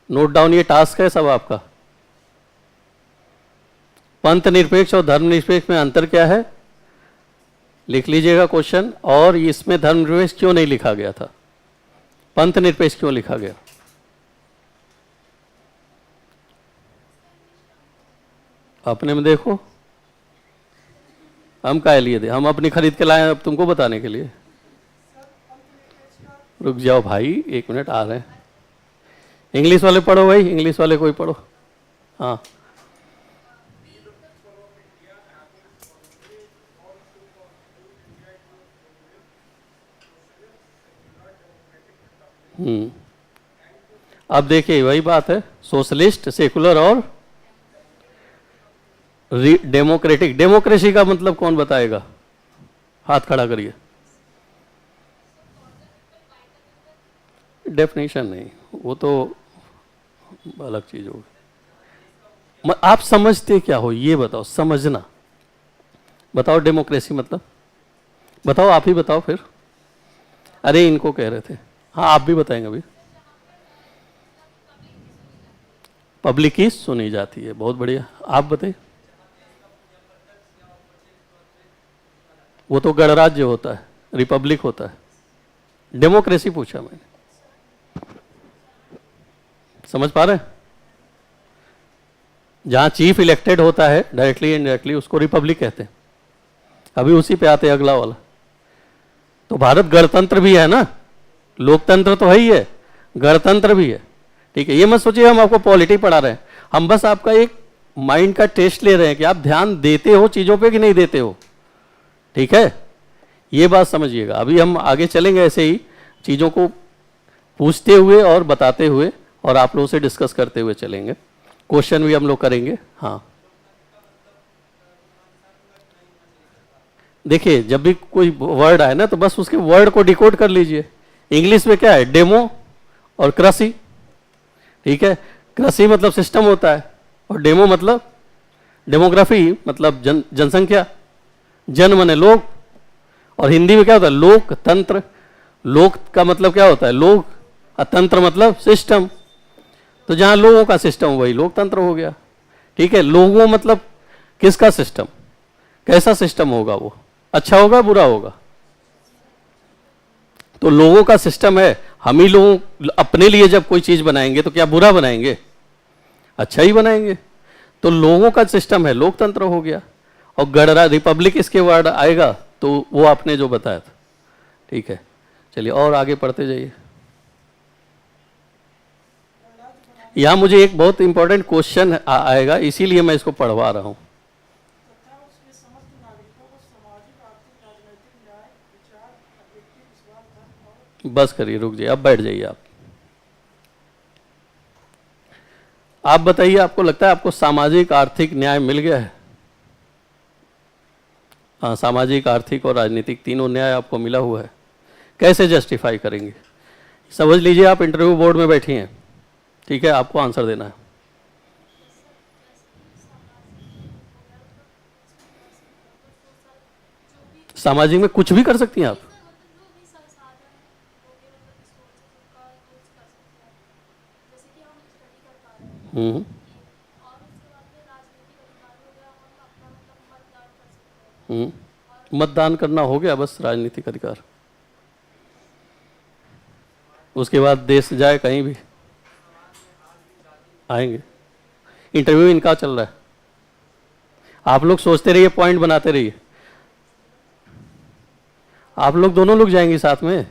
नोट डाउन, ये टास्क है सब आपका। पंथ निरपेक्ष और धर्म निरपेक्ष में अंतर क्या है? लिख लीजिएगा क्वेश्चन। और इसमें धर्म निरपेक्ष क्यों नहीं लिखा गया था? पंथ निरपेक्ष क्यों लिखा गया? अपने में देखो। हम काहे लिए थे? हम अपनी खरीद के लाए, अब तुमको बताने के लिए। रुक जाओ भाई, 1 मिनट, आ रहे हैं। इंग्लिश वाले पढ़ो भाई, इंग्लिश वाले कोई पढ़ो। हाँ, अब देखिए वही बात है, सोशलिस्ट, सेकुलर और डेमोक्रेटिक। डेमोक्रेसी का मतलब कौन बताएगा? हाथ खड़ा करिए। डेफिनेशन नहीं, वो तो अलग चीज होगी। आप समझते क्या हो ये बताओ, समझना बताओ। डेमोक्रेसी मतलब बताओ, आप ही बताओ फिर। अरे इनको कह रहे थे। हाँ, आप भी बताएंगे अभी। पब्लिक ही सुनी जाती है, बहुत बढ़िया। आप बताइए। वो तो गणराज्य होता है, रिपब्लिक होता है। डेमोक्रेसी पूछा मैंने। समझ पा रहे हैं? जहां चीफ इलेक्टेड होता है डायरेक्टली इनडायरेक्टली, उसको रिपब्लिक कहते हैं। अभी उसी पे आते हैं अगला वाला। तो भारत गणतंत्र भी है ना, लोकतंत्र तो है ही है, गणतंत्र भी है। ठीक है, ये मत सोचिए हम आपको पॉलिटी पढ़ा रहे हैं, हम बस आपका एक माइंड का टेस्ट ले रहे हैं कि आप ध्यान देते हो चीजों पे कि नहीं देते हो। ठीक है, ये बात समझिएगा। अभी हम आगे चलेंगे ऐसे ही चीजों को पूछते हुए और बताते हुए और आप लोगों से डिस्कस करते हुए चलेंगे। क्वेश्चन भी हम लोग करेंगे। हाँ, देखिए जब भी कोई वर्ड आए ना तो बस उसके वर्ड को डिकोड कर लीजिए। इंग्लिश में क्या है, डेमो और कृषि। ठीक है, कृषि मतलब सिस्टम होता है और डेमो मतलब डेमोग्राफी, मतलब जनसंख्या, जन माने लोग। और हिंदी में क्या होता है, लोकतंत्र। लोक का मतलब क्या होता है, लोग, और तंत्र मतलब सिस्टम। तो जहां लोगों का सिस्टम वही लोकतंत्र हो गया। ठीक है, लोगों मतलब किसका सिस्टम, कैसा सिस्टम होगा, वो अच्छा होगा बुरा होगा। तो लोगों का सिस्टम है, हम ही लोग अपने लिए जब कोई चीज बनाएंगे तो क्या बुरा बनाएंगे, अच्छा ही बनाएंगे। तो लोगों का सिस्टम है, लोकतंत्र हो गया। और गणरा रिपब्लिक इसके वर्ड आएगा तो वो आपने जो बताया था। ठीक है, चलिए और आगे पढ़ते जाइए। यहां मुझे एक बहुत इंपॉर्टेंट क्वेश्चन आएगा, इसीलिए मैं इसको पढ़वा रहा हूं। बस करिए, रुक जाइए, अब बैठ जाइए आप। आप बताइए, आपको लगता है आपको सामाजिक आर्थिक न्याय मिल गया है? हाँ, सामाजिक आर्थिक और राजनीतिक तीनों न्याय आपको मिला हुआ है। कैसे जस्टिफाई करेंगे? समझ लीजिए आप इंटरव्यू बोर्ड में बैठी हैं, ठीक है, आपको आंसर देना है। सामाजिक में कुछ भी कर सकती हैं आप। मतदान करना हो गया बस राजनीतिक अधिकार। उसके बाद देश जाए कहीं भी आएंगे। इंटरव्यू इनका चल रहा है, आप लोग सोचते रहिए, पॉइंट बनाते रहिए। आप लोग दोनों लोग जाएंगे साथ में,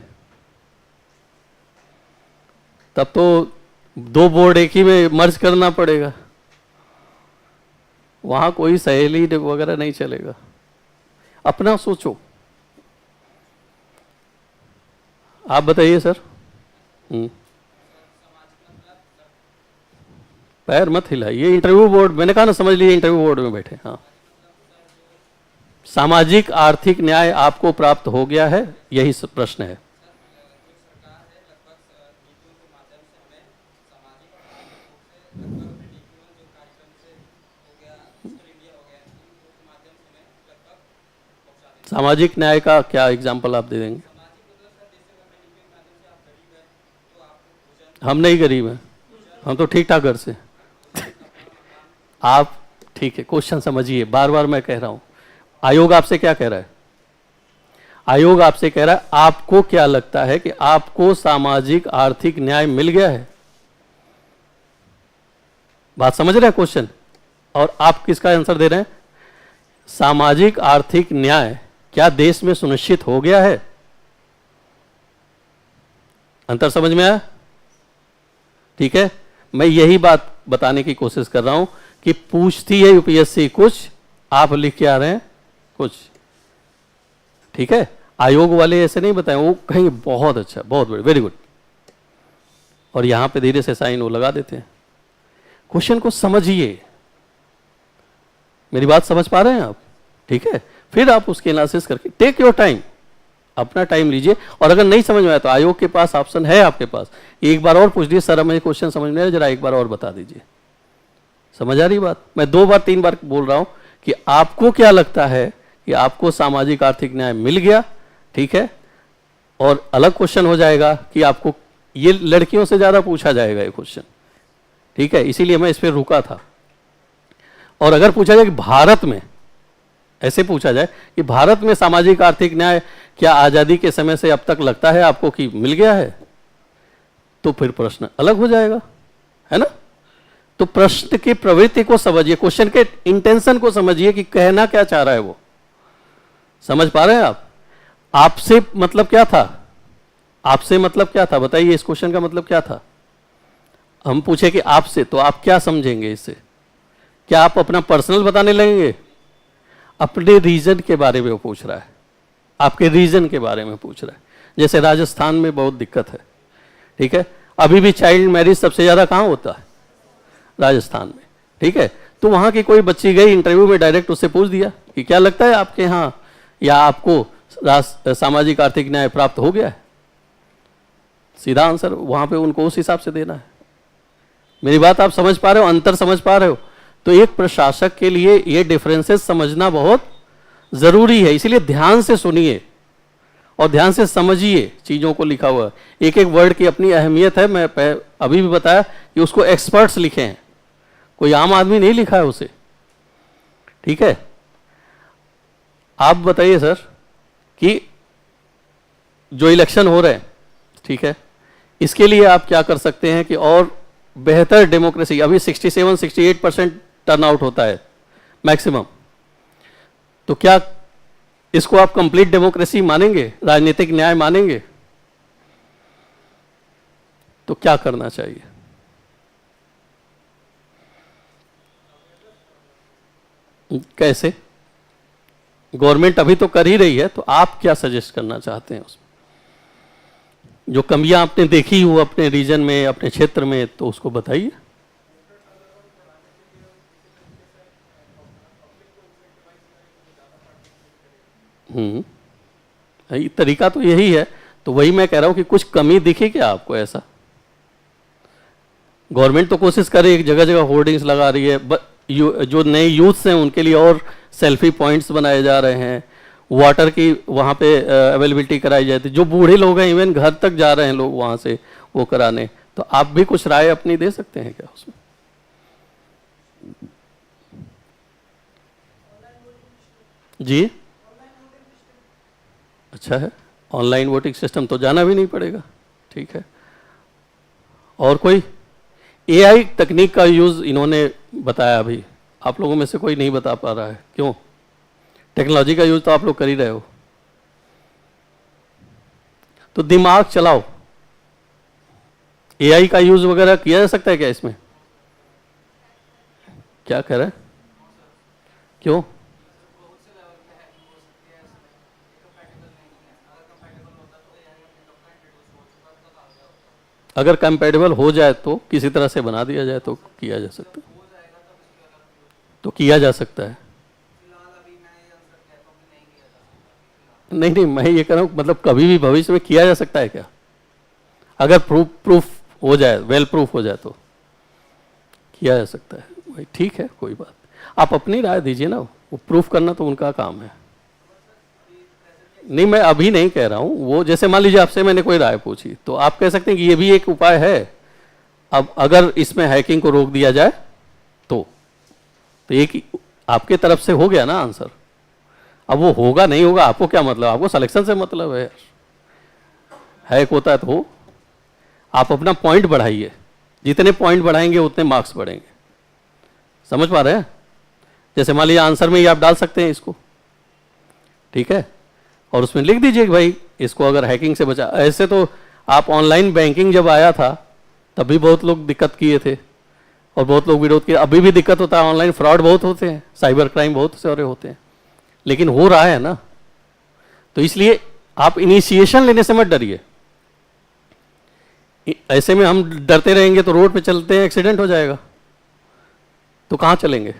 तब तो दो बोर्ड एक ही में मर्ज करना पड़ेगा। वहां कोई सहेली वगैरह नहीं चलेगा, अपना सोचो। आप बताइए सर। पैर मत हिलाइए, इंटरव्यू बोर्ड, मैंने कहा ना, समझ लीजिए इंटरव्यू बोर्ड में बैठे। हाँ, सामाजिक आर्थिक न्याय आपको प्राप्त हो गया है, यही प्रश्न है। सामाजिक न्याय का क्या एग्जाम्पल आप दे देंगे? हम नहीं गरीब हैं, हम तो ठीक ठाक घर से। आप ठीक है, क्वेश्चन समझिए, बार बार मैं कह रहा हूं। आयोग आपसे क्या कह रहा है? आयोग आपसे कह रहा है आपको क्या लगता है कि आपको सामाजिक आर्थिक न्याय मिल गया है? बात समझ रहे हैं क्वेश्चन? और आप किसका आंसर दे रहे हैं? सामाजिक आर्थिक न्याय क्या देश में सुनिश्चित हो गया है? अंतर समझ में आया? ठीक है, मैं यही बात बताने की कोशिश कर रहा हूं कि पूछती है यूपीएससी कुछ, आप लिख के आ रहे हैं कुछ। ठीक है, आयोग वाले ऐसे नहीं बताएं, वो कहेंगे बहुत अच्छा, बहुत बढ़िया, वेरी गुड, और यहां पे धीरे से साइन वो लगा देते हैं। क्वेश्चन को समझिए, मेरी बात समझ पा रहे हैं आप? ठीक है, फिर आप उसके एनालिसिस करके टेक योर टाइम, अपना टाइम लीजिए। और अगर नहीं समझ में आया तो आयोग के पास ऑप्शन है, आपके पास एक बार और पूछ लीजिए, सर हमें क्वेश्चन समझ में आया, जरा एक बार और बता दीजिए। समझ आ रही बात? मैं 2 बार 3 बार बोल रहा हूं कि आपको क्या लगता है कि आपको सामाजिक आर्थिक न्याय मिल गया। ठीक है, और अलग क्वेश्चन हो जाएगा कि आपको, ये लड़कियों से ज्यादा पूछा जाएगा ये क्वेश्चन। ठीक है, इसीलिए मैं इस पर रुका था। और अगर पूछा जाए कि भारत में, ऐसे पूछा जाए कि भारत में सामाजिक आर्थिक न्याय क्या आजादी के समय से अब तक लगता है आपको कि मिल गया है, तो फिर प्रश्न अलग हो जाएगा, है ना? तो प्रश्न की प्रवृत्ति को समझिए, क्वेश्चन के इंटेंशन को समझिए कि कहना क्या चाह रहा है वो। समझ पा रहे हैं आप? आपसे मतलब क्या था? आपसे मतलब क्या था बताइए, इस क्वेश्चन का मतलब क्या था? हम पूछे कि आपसे, तो आप क्या समझेंगे इससे? क्या आप अपना पर्सनल बताने लगेंगे? अपने रीजन के बारे में वो पूछ रहा है, आपके रीजन के बारे में पूछ रहा है। जैसे राजस्थान में बहुत दिक्कत है, ठीक है, अभी भी चाइल्ड मैरिज सबसे ज्यादा कहाँ होता है? राजस्थान में, ठीक है। तो वहां की कोई बच्ची गई इंटरव्यू में, डायरेक्ट उससे पूछ दिया कि क्या लगता है आपके यहाँ या आपको सामाजिक आर्थिक न्याय प्राप्त हो गया है? सीधा आंसर वहां पे उनको उस हिसाब से देना है। मेरी बात आप समझ पा रहे हो? अंतर समझ पा रहे हो? तो एक प्रशासक के लिए ये डिफरेंसेस समझना बहुत जरूरी है, इसलिए ध्यान से सुनिए और ध्यान से समझिए चीजों को लिखा हुआ। एक एक वर्ड की अपनी अहमियत है। मैं अभी भी बताया कि उसको एक्सपर्ट्स लिखे हैं, कोई आम आदमी नहीं लिखा है उसे, ठीक है। आप बताइए सर कि जो इलेक्शन हो रहे हैं, ठीक है, इसके लिए आप क्या कर सकते हैं कि और बेहतर डेमोक्रेसी, अभी 67-68% टर्नआउट होता है मैक्सिमम, तो क्या इसको आप कंप्लीट डेमोक्रेसी मानेंगे, राजनीतिक न्याय मानेंगे? तो क्या करना चाहिए? कैसे? गवर्नमेंट अभी तो कर ही रही है, तो आप क्या सजेस्ट करना चाहते हैं उसमें? जो कमियां आपने देखी हो अपने रीजन में, अपने क्षेत्र में, तो उसको बताइए। तरीका तो यही है। तो वही मैं कह रहा हूं कि कुछ कमी दिखे क्या आपको ऐसा? गवर्नमेंट तो कोशिश कर रही है, जगह जगह होर्डिंग्स लगा रही है, जो नए यूथ्स हैं उनके लिए और सेल्फी पॉइंट्स बनाए जा रहे हैं, वाटर की वहाँ पे अवेलेबिलिटी कराई जाती है, जो बूढ़े लोग हैं इवन घर तक जा रहे हैं लोग वहाँ से वो कराने। तो आप भी कुछ राय अपनी दे सकते हैं क्या उसमें? जी, अच्छा है। ऑनलाइन वोटिंग सिस्टम तो जाना भी नहीं पड़ेगा, ठीक है। और कोई? एआई तकनीक का यूज़ इन्होंने बताया, अभी आप लोगों में से कोई नहीं बता पा रहा है, क्यों? टेक्नोलॉजी का यूज़ तो आप लोग कर ही रहे हो, तो दिमाग चलाओ। एआई का यूज़ वगैरह किया जा सकता है क्या इसमें? क्या कह रहे हैं? क्यों? अगर कंपैटिबल हो जाए तो किसी तरह से बना दिया जाए तो किया जा सकता है, तो किया जा सकता है। नहीं नहीं, मैं ये कह रहा हूँ मतलब कभी भी भविष्य में किया जा सकता है क्या? अगर प्रूफ हो जाए, वेल प्रूफ हो जाए तो किया जा सकता है भाई, ठीक है, कोई बात। आप अपनी राय दीजिए ना, वो प्रूफ करना तो उनका काम है। नहीं, मैं अभी नहीं कह रहा हूँ, वो जैसे मान लीजिए आपसे मैंने कोई राय पूछी तो आप कह सकते हैं कि ये भी एक उपाय है। अब अगर इसमें हैकिंग को रोक दिया जाए तो एक आपके तरफ से हो गया ना आंसर। अब वो होगा नहीं होगा आपको क्या मतलब? आपको सिलेक्शन से मतलब है, हैक होता है तो हो। आप अपना पॉइंट बढ़ाइए, जितने पॉइंट बढ़ाएंगे उतने मार्क्स बढ़ेंगे। समझ पा रहे हैं? जैसे मान लीजिए आंसर में ही आप डाल सकते हैं इसको, ठीक है, और उसमें लिख दीजिए कि भाई इसको अगर हैकिंग से बचा। ऐसे तो आप ऑनलाइन बैंकिंग जब आया था तब भी बहुत लोग दिक्कत किए थे और बहुत लोग विरोध किए, अभी भी दिक्कत होता है, ऑनलाइन फ्रॉड बहुत होते हैं, साइबर क्राइम बहुत सारे होते हैं, लेकिन हो रहा है ना। तो इसलिए आप इनिशिएशन लेने से मत डरिए। ऐसे में हम डरते रहेंगे तो रोड पे चलते हैं एक्सीडेंट हो जाएगा, तो कहां चलेंगे?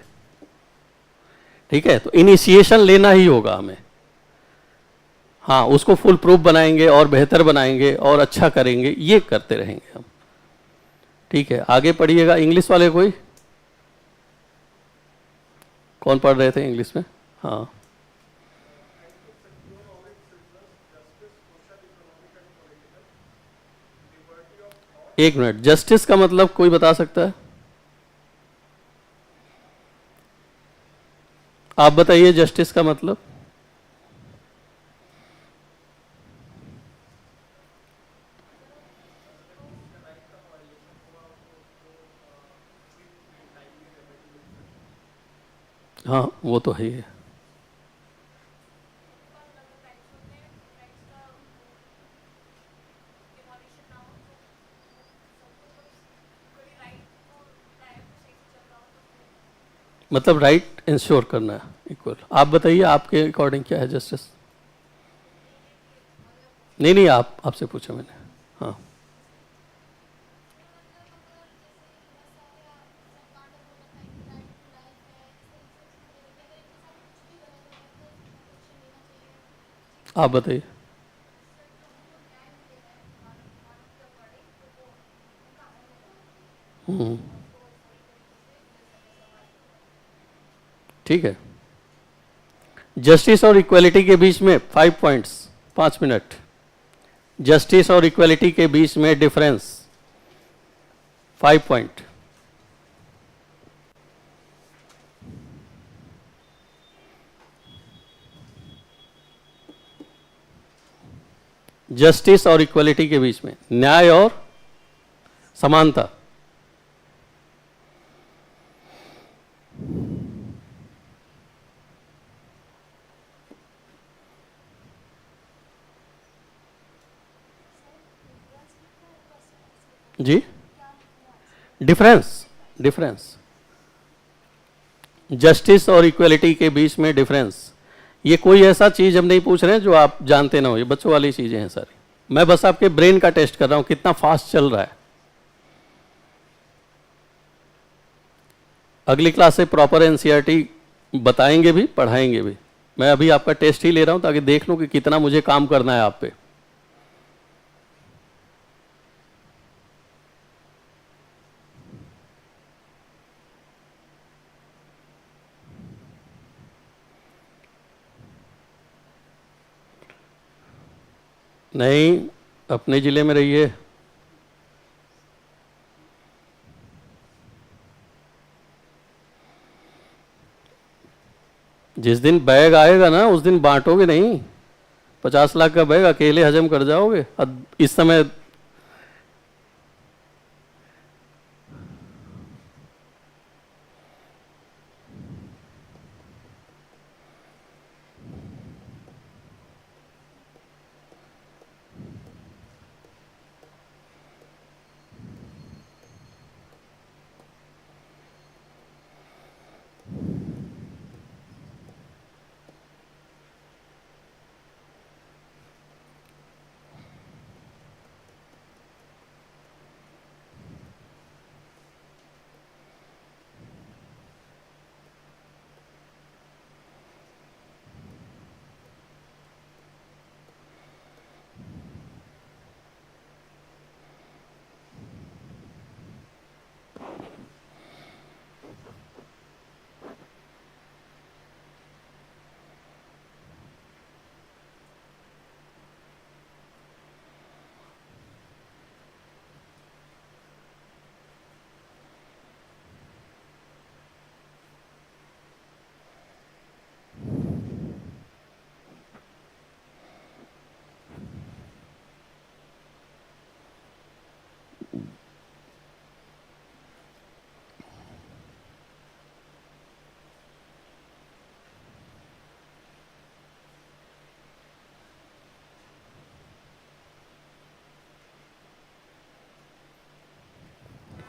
ठीक है, तो इनिशिएशन लेना ही होगा हमें। हाँ, उसको फुल प्रूफ बनाएंगे और बेहतर बनाएंगे और अच्छा करेंगे, ये करते रहेंगे हम। ठीक है, आगे पढ़िएगा। इंग्लिश वाले कोई? कौन पढ़ रहे थे इंग्लिश में? हाँ, एक मिनट, जस्टिस का मतलब कोई बता सकता है? आप बताइए जस्टिस का मतलब। हाँ वो तो है ही है। मतलब राइट इंश्योर करना है इक्वल। आप बताइए आपके अकॉर्डिंग क्या है जस्टिस? नहीं नहीं, आप आपसे पूछा मैंने। हाँ। आप बताइए। हम्म, ठीक है। जस्टिस और इक्वलिटी के बीच में 5 पॉइंट्स, 5 मिनट। जस्टिस और इक्वलिटी के बीच में डिफरेंस, 5 पॉइंट। जस्टिस और इक्वलिटी के बीच में, न्याय और समानता। जी, डिफरेंस, डिफरेंस। जस्टिस और इक्वलिटी के बीच में डिफरेंस। ये कोई ऐसा चीज हम नहीं पूछ रहे हैं जो आप जानते ना हो, ये बच्चों वाली चीजें हैं सारी। मैं बस आपके ब्रेन का टेस्ट कर रहा हूं कितना फास्ट चल रहा है। अगली क्लास से प्रॉपर एनसीईआरटी बताएंगे भी, पढ़ाएंगे भी। मैं अभी आपका टेस्ट ही ले रहा हूं ताकि देख लूं कि कितना मुझे काम करना है आप पे। नहीं, अपने जिले में रहिए। जिस दिन बैग आएगा ना उस दिन बांटोगे नहीं। 50 लाख का बैग अकेले हजम कर जाओगे। अब इस समय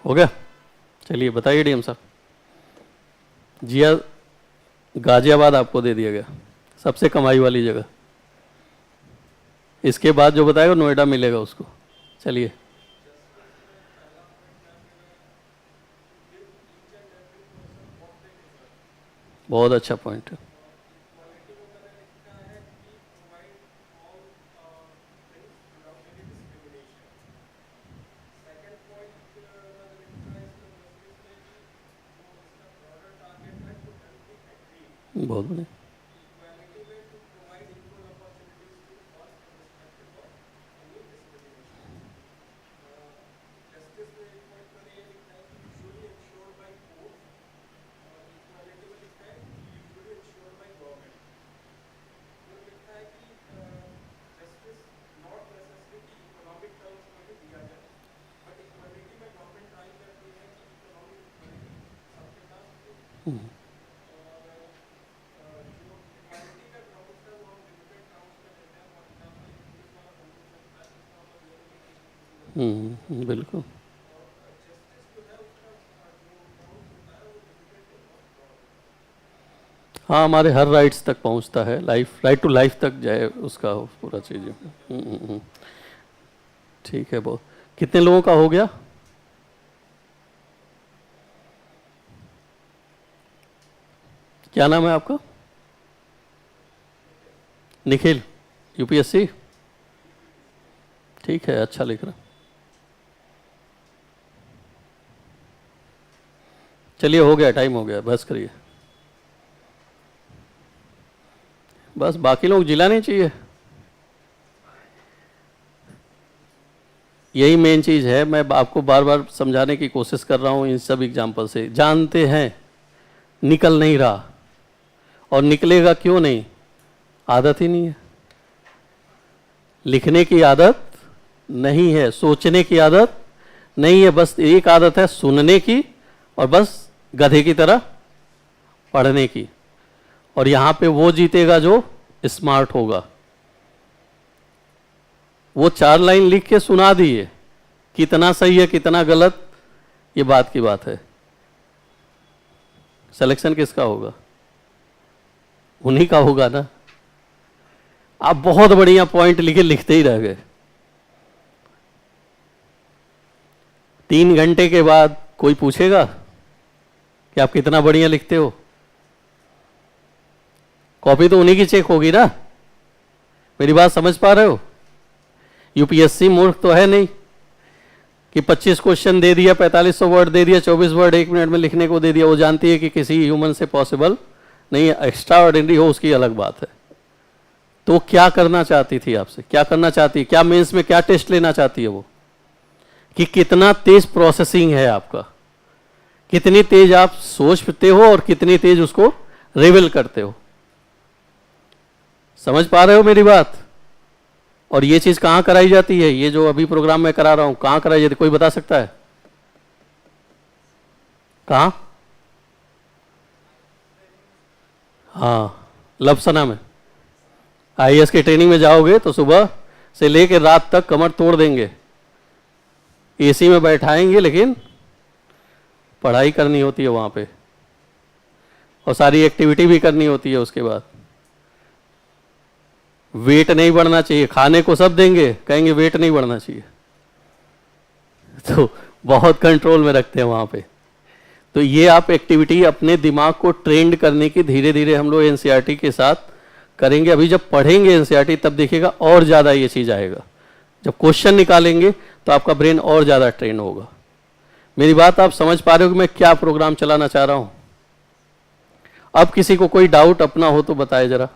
हो गया। चलिए बताइए डीएम साहब। जिया, गाजियाबाद आपको दे दिया गया, सबसे कमाई वाली जगह। इसके बाद जो बताएगा नोएडा मिलेगा उसको। चलिए। बहुत अच्छा पॉइंट है। बहुत बढ़िया। बिल्कुल। हाँ, हमारे हर राइट्स तक पहुंचता है, लाइफ राइट टू लाइफ तक जाए उसका पूरा चीज़। ठीक है। बहुत कितने लोगों का हो गया? क्या नाम है आपका? निखिल, यूपीएससी। ठीक है, अच्छा लिख रहा। चलिए, हो गया, टाइम हो गया, बस करिए। बस बाकी लोग जिला नहीं चाहिए, यही मेन चीज़ है। मैं आपको बार बार समझाने की कोशिश कर रहा हूँ इन सब एग्जाम्पल से। जानते हैं निकल नहीं रहा, और निकलेगा क्यों नहीं? आदत ही नहीं है, लिखने की आदत नहीं है, सोचने की आदत नहीं है, बस एक आदत है सुनने की, और बस गधे की तरह पढ़ने की। और यहाँ पे वो जीतेगा जो स्मार्ट होगा। वो 4 लाइन लिख के सुना दिए, कितना सही है कितना गलत ये बात की बात है। सिलेक्शन किसका होगा? उन्हीं का होगा ना। आप बहुत बढ़िया पॉइंट लिखे, लिखते ही रह गए। 3 घंटे के बाद कोई पूछेगा कि आप कितना बढ़िया लिखते हो? कॉपी तो उन्हीं की चेक होगी ना। मेरी बात समझ पा रहे हो? यूपीएससी मूर्ख तो है नहीं कि 25 क्वेश्चन दे दिया, 4500 वर्ड दे दिया, 24 वर्ड 1 मिनट में लिखने को दे दिया। वो जानती है कि किसी ह्यूमन से पॉसिबल नहीं है, एक्स्ट्रा ऑर्डिनरी हो उसकी अलग बात है। तो क्या करना चाहती थी आपसे? क्या करना चाहती है? क्या मेंस में क्या टेस्ट लेना चाहती है वो? कि कितना तेज प्रोसेसिंग है आपका, कितनी तेज आप सोचते हो और कितनी तेज उसको रिवील करते हो। समझ पा रहे हो मेरी बात? और ये चीज कहां कराई जाती है? ये जो अभी प्रोग्राम में करा रहा हूं, कहां कराई जाती है? कोई बता सकता है कहां? हाँ, लपसना में। आईएएस की ट्रेनिंग में जाओगे तो सुबह से लेकर रात तक कमर तोड़ देंगे, एसी में बैठाएंगे, लेकिन पढ़ाई करनी होती है वहां पे, और सारी एक्टिविटी भी करनी होती है उसके बाद। वेट नहीं बढ़ना चाहिए, खाने को सब देंगे, कहेंगे वेट नहीं बढ़ना चाहिए। तो बहुत कंट्रोल में रखते हैं वहां पे। तो ये आप एक्टिविटी अपने दिमाग को ट्रेंड करने की धीरे धीरे हम लोग एनसीईआरटी के साथ करेंगे। अभी जब पढ़ेंगे एनसीईआरटी तब देखिएगा और ज़्यादा ये चीज़ आएगा। जब क्वेश्चन निकालेंगे तो आपका ब्रेन और ज़्यादा ट्रेन होगा। मेरी बात आप समझ पा रहे हो कि मैं क्या प्रोग्राम चलाना चाह रहा हूं? अब किसी को कोई डाउट अपना हो तो बताए जरा।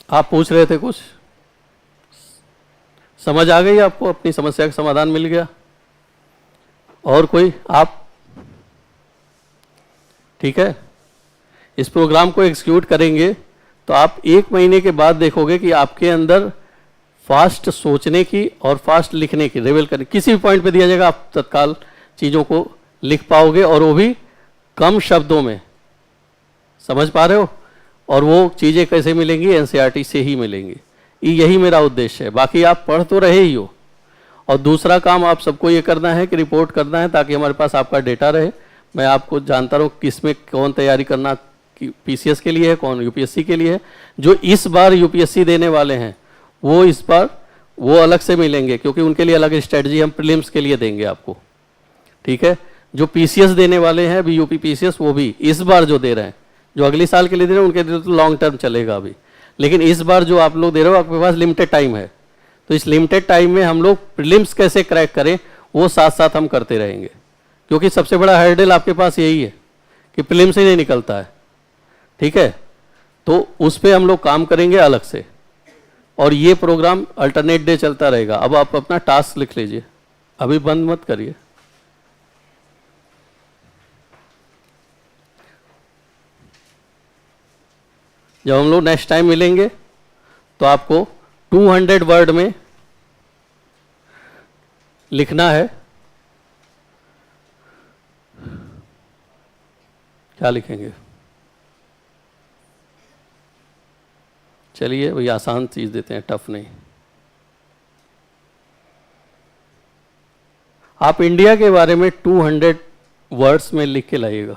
आप पूछ रहे थे कुछ, समझ आ गई आपको? अपनी समस्या का समाधान मिल गया? और कोई? आप ठीक है? इस प्रोग्राम को एग्जीक्यूट करेंगे तो आप 1 महीने के बाद देखोगे कि आपके अंदर फास्ट सोचने की और फास्ट लिखने की, रिवील करने, किसी भी पॉइंट पे दिया जाएगा आप तत्काल चीज़ों को लिख पाओगे, और वो भी कम शब्दों में। समझ पा रहे हो? और वो चीज़ें कैसे मिलेंगी? एनसीईआरटी से ही मिलेंगी। यही मेरा उद्देश्य है। बाकी आप पढ़ तो रहे ही हो, और दूसरा काम आप सबको ये करना है कि रिपोर्ट करना है, ताकि हमारे पास आपका डेटा रहे। मैं आपको जानता रहूँ किसमें कौन तैयारी करना, पीसीएस के लिए है, कौन यूपीएससी के लिए है। जो इस बार यूपीएससी देने वाले हैं वो इस बार वो अलग से मिलेंगे, क्योंकि उनके लिए अलग स्ट्रेटजी हम प्रीलिम्स के लिए देंगे आपको। ठीक है? जो पीसीएस देने वाले हैं अभी, यूपी पीसीएस, वो भी इस बार जो दे रहे हैं, जो अगले साल के लिए दे रहे हैं उनके लिए तो लॉन्ग टर्म चलेगा अभी, लेकिन इस बार जो आप लोग दे रहे हो आपके पास लिमिटेड टाइम है। तो इस लिमिटेड टाइम में हम लोग प्रीलिम्स कैसे क्रैक करें वो साथ साथ हम करते रहेंगे, क्योंकि सबसे बड़ा हर्डल आपके पास यही है कि प्रीलिम्स ही नहीं निकलता है। ठीक है? तो उस पर हम लोग काम करेंगे अलग से, और ये प्रोग्राम अल्टरनेट डे चलता रहेगा। अब आप अपना टास्क लिख लीजिए, अभी बंद मत करिए। जब हम लोग नेक्स्ट टाइम मिलेंगे तो आपको 200 वर्ड में लिखना है। क्या लिखेंगे? चलिए वही आसान चीज़ देते हैं, टफ नहीं। आप इंडिया के बारे में 200 वर्ड्स में लिख के लाइएगा,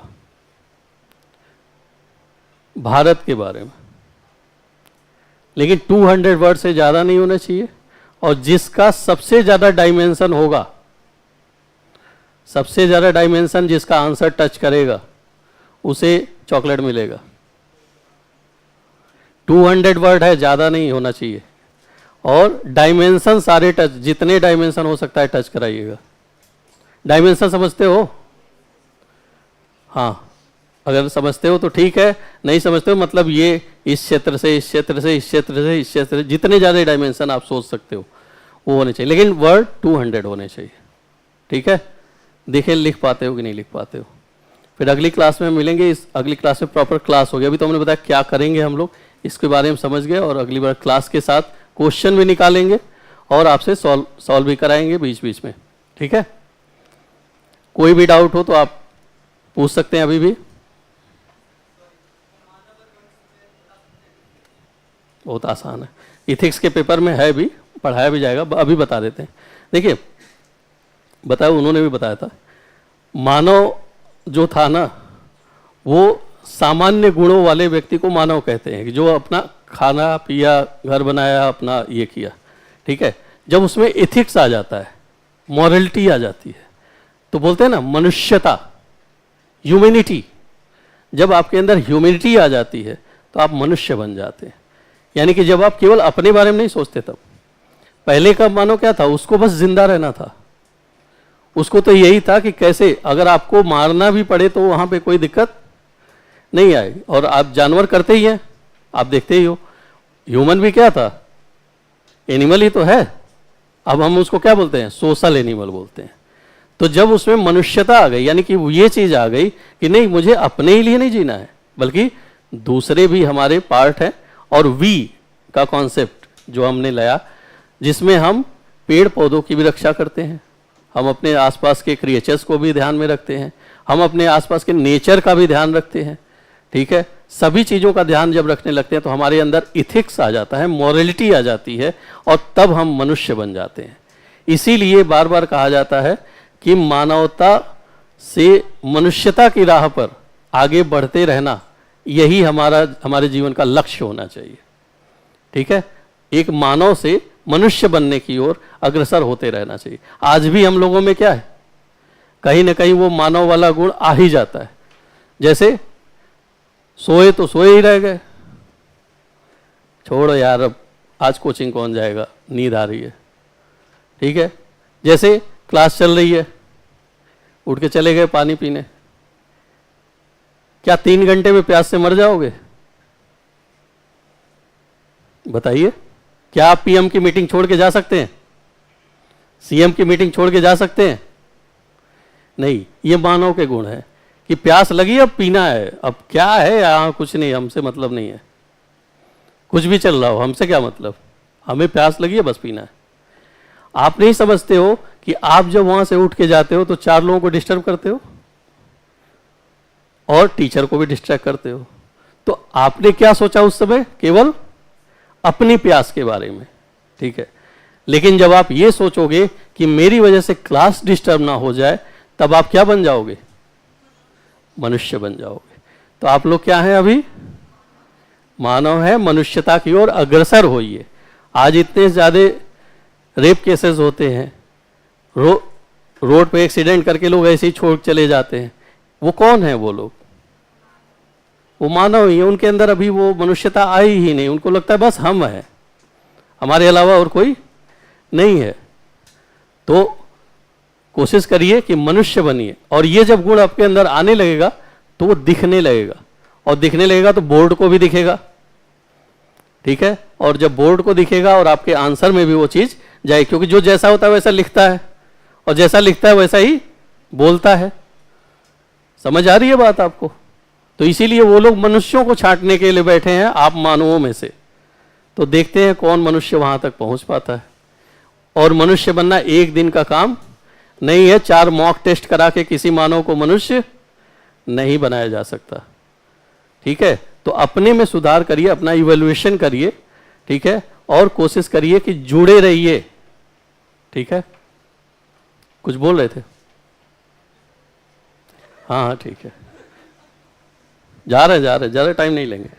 भारत के बारे में, लेकिन 200 वर्ड से ज़्यादा नहीं होना चाहिए। और जिसका सबसे ज़्यादा डायमेंशन होगा, सबसे ज़्यादा डायमेंशन जिसका आंसर टच करेगा, उसे चॉकलेट मिलेगा। 200 वर्ड है, ज़्यादा नहीं होना चाहिए। और डायमेंशन सारे टच, जितने डायमेंशन हो सकता है टच कराइएगा। डायमेंशन समझते हो? हाँ, अगर समझते हो तो ठीक है, नहीं समझते हो मतलब ये इस क्षेत्र से इस क्षेत्र से इस क्षेत्र से इस क्षेत्र से, जितने ज़्यादा डायमेंशन आप सोच सकते हो वो होने चाहिए, लेकिन वर्ड 200 होने चाहिए। ठीक है, देखें लिख पाते हो कि नहीं लिख पाते हो। फिर अगली क्लास में मिलेंगे। इस अगली क्लास में प्रॉपर क्लास हो गया। अभी तो हमने बताया क्या करेंगे हम लोग, इसके बारे में समझ गए, और अगली बार क्लास के साथ क्वेश्चन भी निकालेंगे और आपसे सॉल्व भी कराएंगे बीच बीच में। ठीक है, कोई भी डाउट हो तो आप पूछ सकते हैं अभी भी। बहुत आसान है, इथिक्स के पेपर में है भी, पढ़ाया भी जाएगा, अभी बता देते हैं। देखिए बताया, उन्होंने भी बताया था, मानव जो था ना, वो सामान्य गुणों वाले व्यक्ति को मानव कहते हैं, कि जो अपना खाना पिया, घर बनाया, अपना ये किया। ठीक है, जब उसमें एथिक्स आ जाता है, मॉरलिटी आ जाती है, तो बोलते हैं ना मनुष्यता, ह्यूमैनिटी। जब आपके अंदर ह्यूमैनिटी आ जाती है तो आप मनुष्य बन जाते हैं। यानी कि जब आप केवल अपने बारे में नहीं सोचते, तब पहले का मानो क्या था, उसको बस जिंदा रहना था। उसको तो यही था कि कैसे अगर आपको मारना भी पड़े तो वहाँ पे कोई दिक्कत नहीं आएगी। और आप जानवर करते ही हैं, आप देखते ही हो। ह्यूमन भी क्या था, एनिमल ही तो है। अब हम उसको क्या बोलते हैं, सोशल एनिमल बोलते हैं। तो जब उसमें मनुष्यता आ गई, यानी कि ये चीज़ आ गई कि नहीं, मुझे अपने ही लिए नहीं जीना है, बल्कि दूसरे भी हमारे पार्ट हैं। और वी का कॉन्सेप्ट जो हमने लाया, जिसमें हम पेड़ पौधों की भी रक्षा करते हैं, हम अपने आसपास के क्रिएचर्स को भी ध्यान में रखते हैं, हम अपने आसपास के नेचर का भी ध्यान रखते हैं। ठीक है, सभी चीज़ों का ध्यान जब रखने लगते हैं तो हमारे अंदर इथिक्स आ जाता है, मॉरलिटी आ जाती है, और तब हम मनुष्य बन जाते हैं। इसीलिए बार बार कहा जाता है कि मानवता से मनुष्यता की राह पर आगे बढ़ते रहना, यही हमारे जीवन का लक्ष्य होना चाहिए। ठीक है, एक मानव से मनुष्य बनने की ओर अग्रसर होते रहना चाहिए। आज भी हम लोगों में क्या है, कहीं ना कहीं वो मानव वाला गुण आ ही जाता है। जैसे सोए तो सोए ही रह गए, छोड़ो यार अब आज कोचिंग कौन जाएगा, नींद आ रही है। ठीक है, जैसे क्लास चल रही है, उठ के चले गए पानी पीने, क्या 3 घंटे में प्यास से मर जाओगे? बताइए, क्या आप पीएम की मीटिंग छोड़ के जा सकते हैं? सीएम की मीटिंग छोड़ के जा सकते हैं? नहीं। ये मानव के गुण है कि प्यास लगी, अब पीना है, अब क्या है यहाँ, कुछ नहीं, हमसे मतलब नहीं है, कुछ भी चल रहा हो हमसे क्या मतलब, हमें प्यास लगी है, बस पीना है। आप नहीं समझते हो कि आप जब वहां से उठ के जाते हो तो 4 लोगों को डिस्टर्ब करते हो और टीचर को भी डिस्ट्रैक्ट करते हो। तो आपने क्या सोचा उस समय, केवल अपनी प्यास के बारे में। ठीक है, लेकिन जब आप ये सोचोगे कि मेरी वजह से क्लास डिस्टर्ब ना हो जाए, तब आप क्या बन जाओगे, मनुष्य बन जाओगे। तो आप लोग क्या हैं, अभी मानव है, मनुष्यता की ओर अग्रसर होइए। आज इतने ज्यादा रेप केसेस होते हैं, रोड पे एक्सीडेंट करके लोग ऐसे ही छोड़ चले जाते हैं। वो कौन है वो लोग, वो मानव ही है, उनके अंदर अभी वो मनुष्यता आई ही नहीं। उनको लगता है बस हम हैं, हमारे अलावा और कोई नहीं है। तो कोशिश करिए कि मनुष्य बनिए, और ये जब गुण आपके अंदर आने लगेगा तो वो दिखने लगेगा, और दिखने लगेगा तो बोर्ड को भी दिखेगा। ठीक है, और जब बोर्ड को दिखेगा और आपके आंसर में भी वो चीज जाए, क्योंकि जो जैसा होता है वैसा लिखता है, और जैसा लिखता है वैसा ही बोलता है। समझ आ रही है बात आपको? तो इसीलिए वो लोग मनुष्यों को छांटने के लिए बैठे हैं, आप मानवों में से। तो देखते हैं कौन मनुष्य वहां तक पहुंच पाता है। और मनुष्य बनना एक दिन का काम नहीं है, 4 मॉक टेस्ट करा के किसी मानव को मनुष्य नहीं बनाया जा सकता। ठीक है, तो अपने में सुधार करिए, अपना इवैल्यूएशन करिए, ठीक है, और कोशिश करिए कि जुड़े रहिए, ठीक है। कुछ बोल रहे थे? हाँ हाँ ठीक है, जा रहे ज़्यादा टाइम नहीं लेंगे।